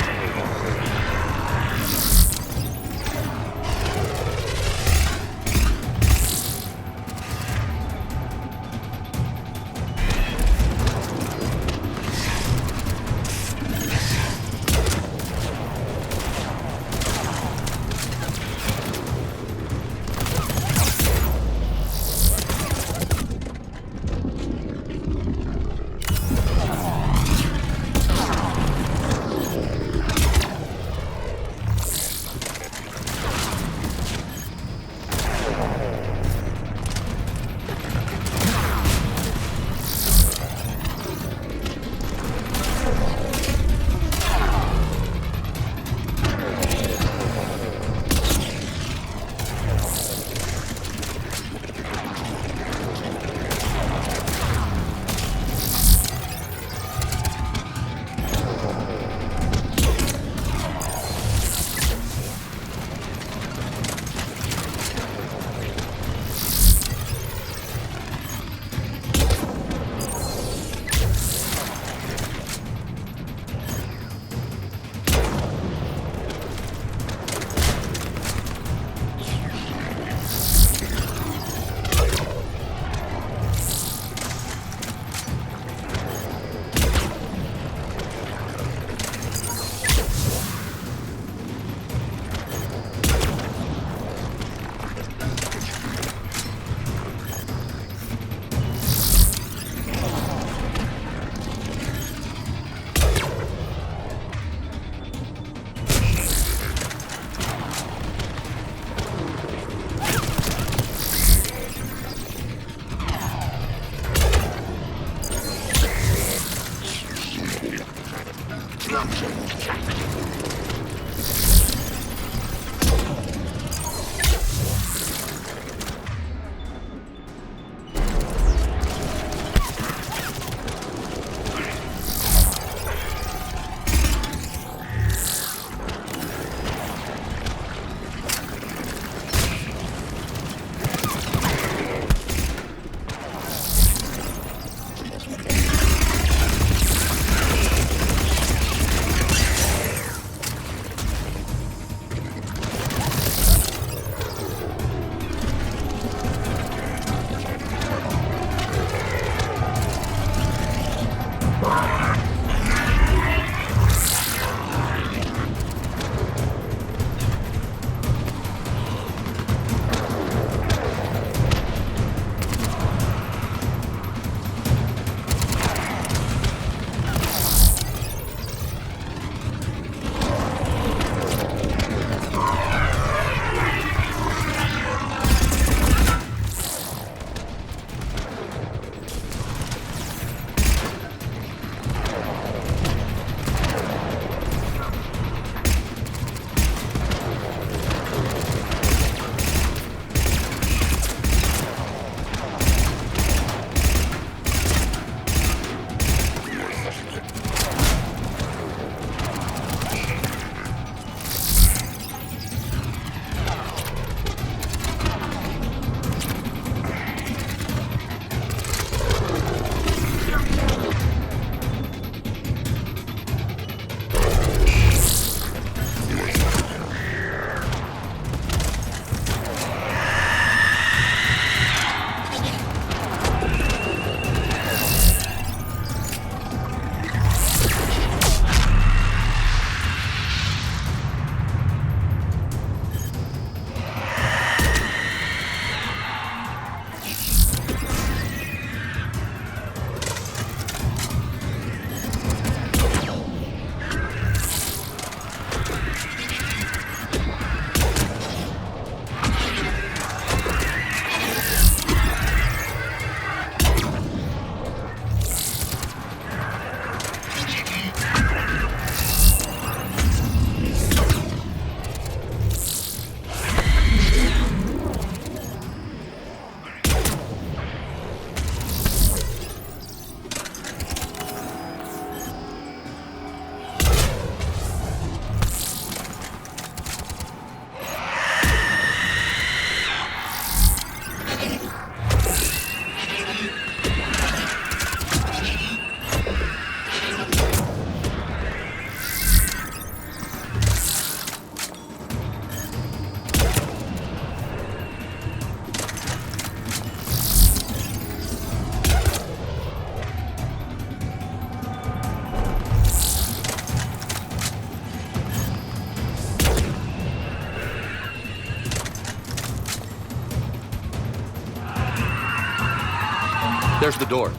There's the door.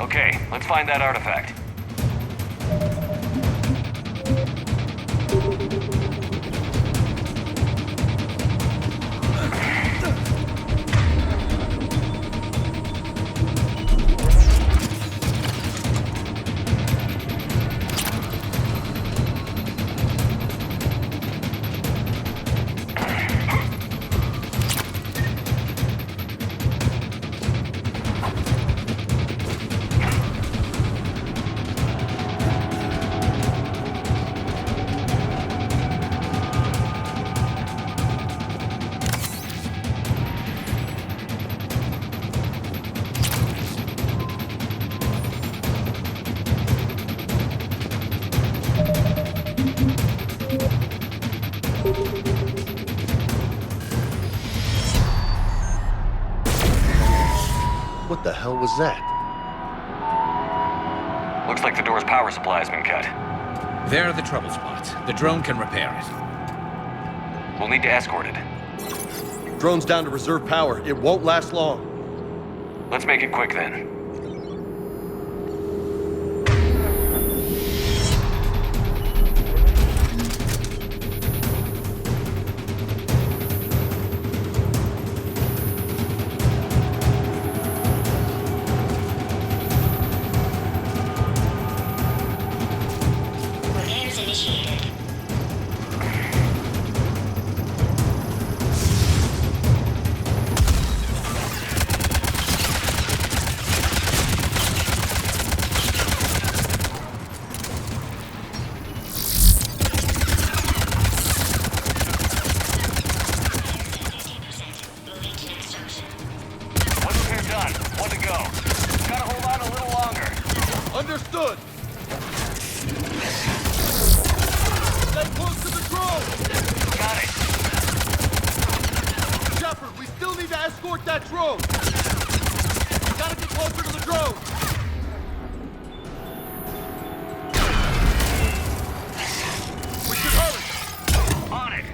Okay, let's find that artifact. What the hell was that? Looks like the door's power supply has been cut. There are the trouble spots. The drone can repair it. We'll need to escort it. Drone's down to reserve power. It won't last long. Let's make it quick then. Understood! Stay close to the drone! Got it! Shepard, we still need to escort that drone! We gotta get closer to the drone! We should hurry! On it!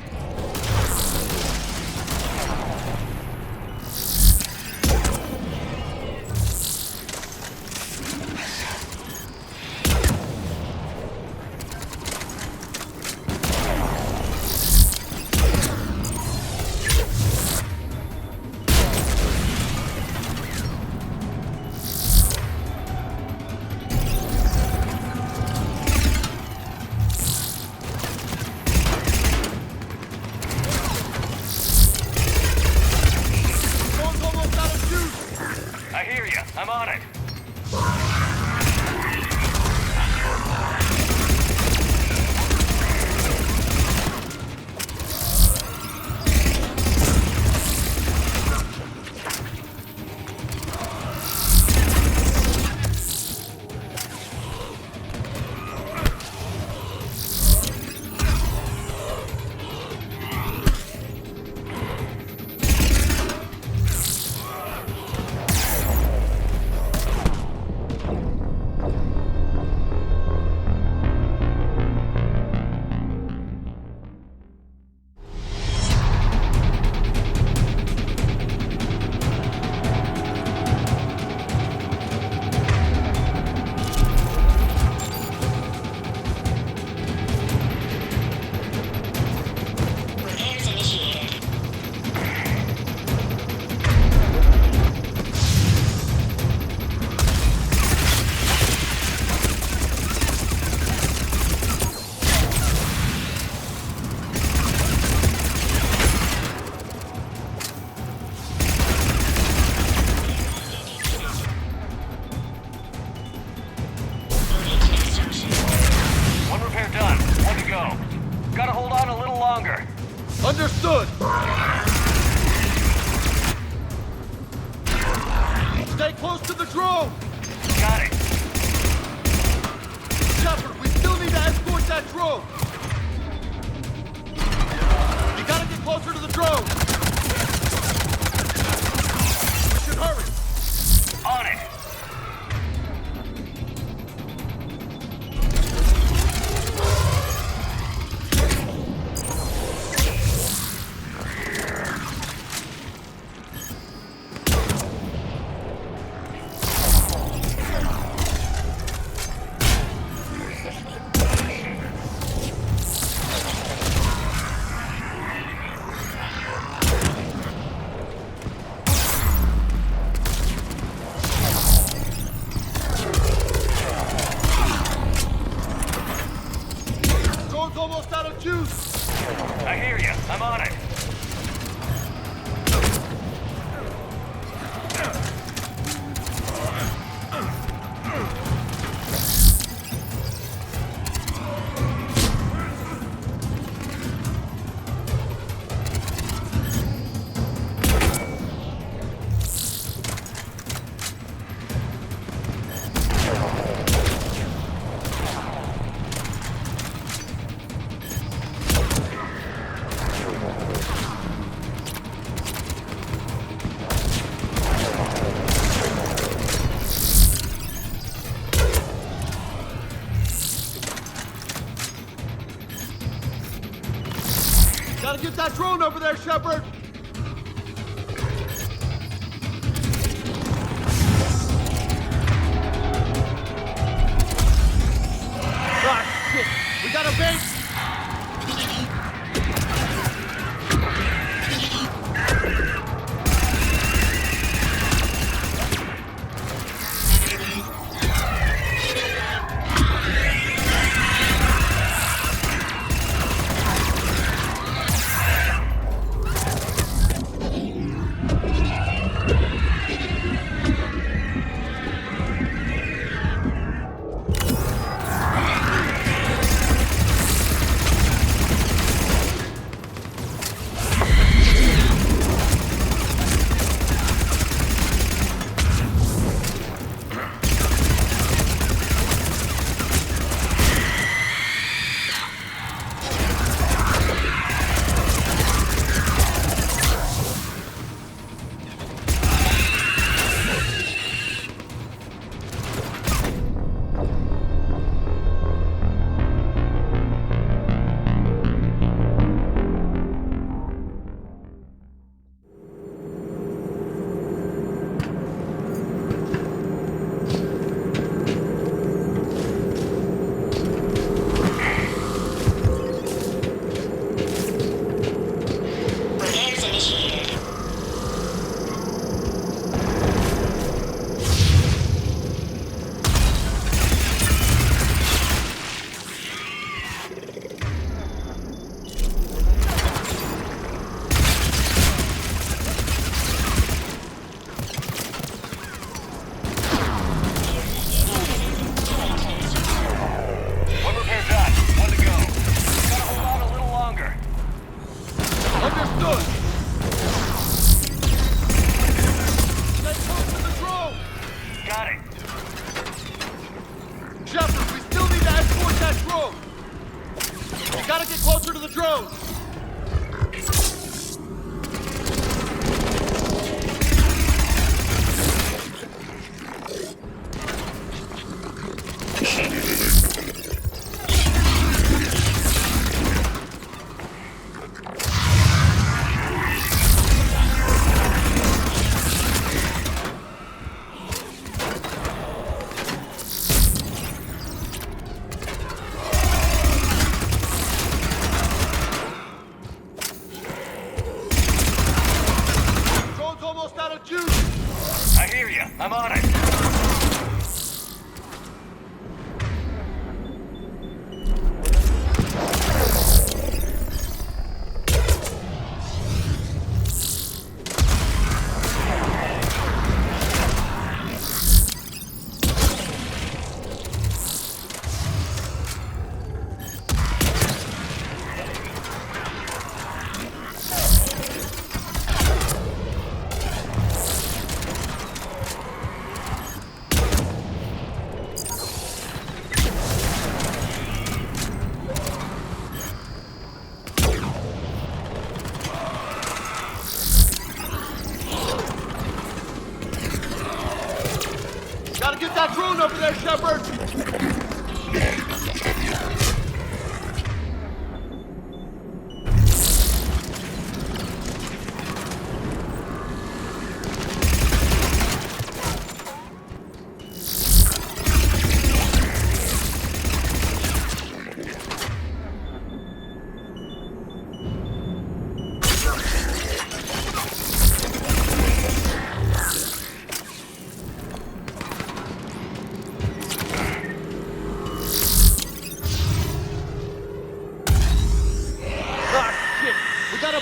I'm on it. Understood! Stay close to the drone! Got it! Shepard, we still need to escort that drone! You gotta get closer to the drone! We should hurry! On it! I'm on it. Gotta get that drone over there, Shepard! Ah, shit! We got a base! I'm on it. Gotta get that drone over there, Shepard!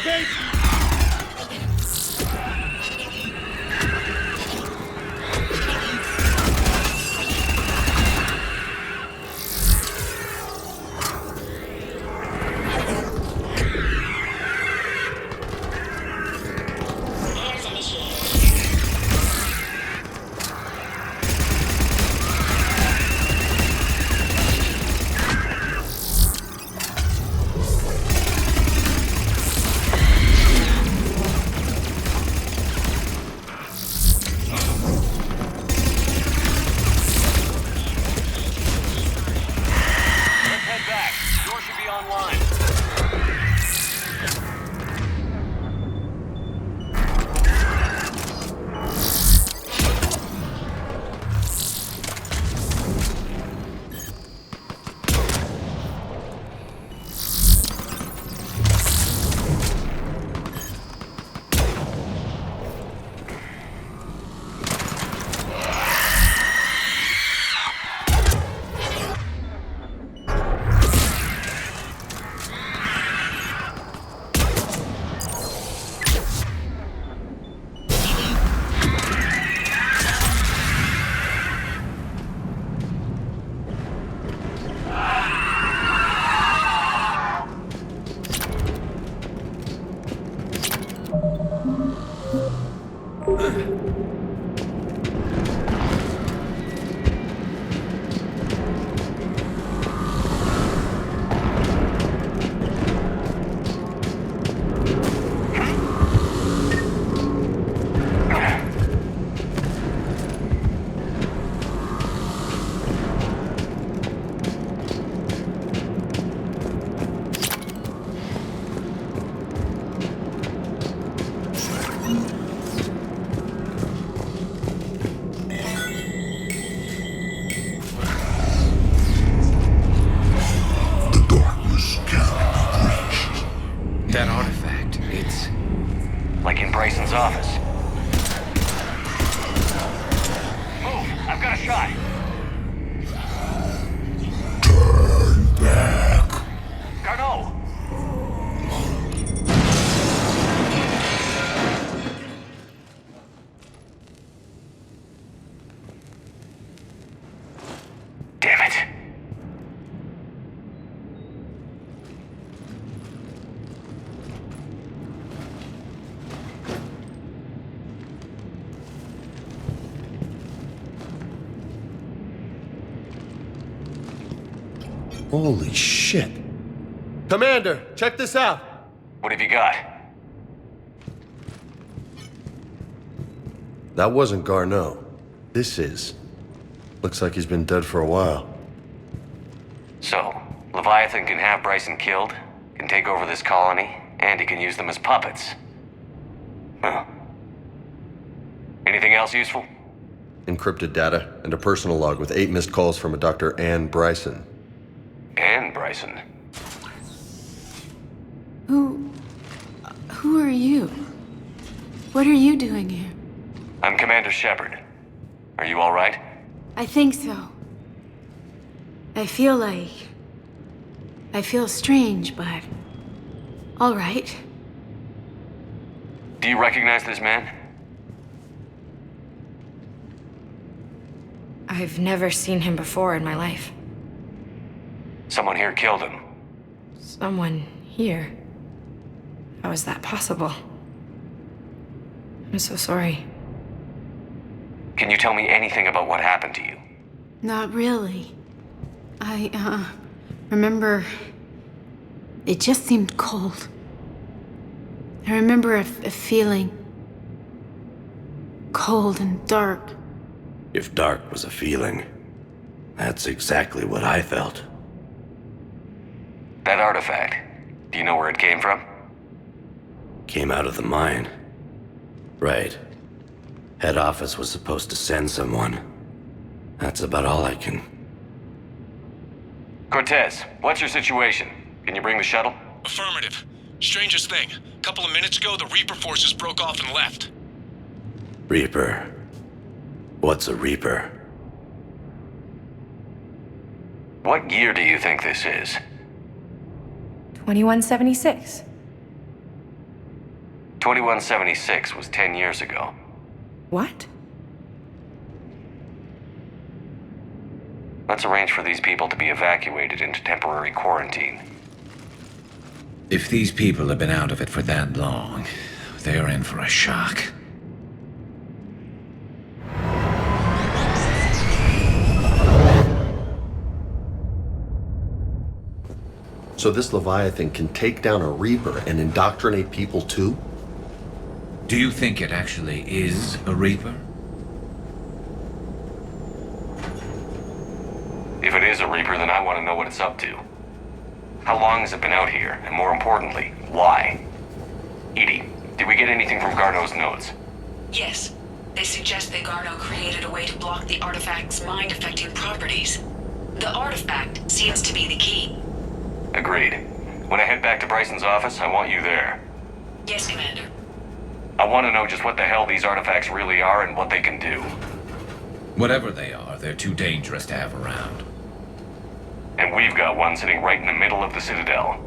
okay? That artifact, it's... Like in Bryson's office. Move! I've got a shot! Turn back. Garno! Damn it. Holy shit. Commander, check this out. What have you got? That wasn't Garno. This is. Looks like he's been dead for a while. So, Leviathan can have Bryson killed, can take over this colony, and he can use them as puppets. Huh. Anything else useful? Encrypted data and a personal log with 8 missed calls from a Dr. Ann Bryson. Ann Bryson? Who are you? What are you doing here? I'm Commander Shepard. Are you alright? I think so. I feel strange, but... all right. Do you recognize this man? I've never seen him before in my life. Someone here killed him. Someone here? How is that possible? I'm so sorry. Can you tell me anything about what happened to you? Not really. I, remember... it just seemed cold. I remember a feeling... cold and dark. If dark was a feeling, that's exactly what I felt. That artifact, do you know where it came from? Came out of the mine. Right. Head office was supposed to send someone. That's about all I can... Cortez, what's your situation? Can you bring the shuttle? Affirmative. Strangest thing. Couple of minutes ago, the Reaper forces broke off and left. Reaper. What's a Reaper? What year do you think this is? 2176. 2176 was 10 years ago. What? Let's arrange for these people to be evacuated into temporary quarantine. If these people have been out of it for that long, they're in for a shock. So this Leviathan can take down a Reaper and indoctrinate people too? Do you think it actually is a Reaper? If it is a Reaper, then I want to know what it's up to. How long has it been out here? And more importantly, why? Edie, did we get anything from Garno's notes? Yes. They suggest that Garno created a way to block the artifact's mind-affecting properties. The artifact seems to be the key. Agreed. When I head back to Bryson's office, I want you there. Yes, Commander. I want to know just what the hell these artifacts really are and what they can do. Whatever they are, they're too dangerous to have around. And we've got one sitting right in the middle of the Citadel.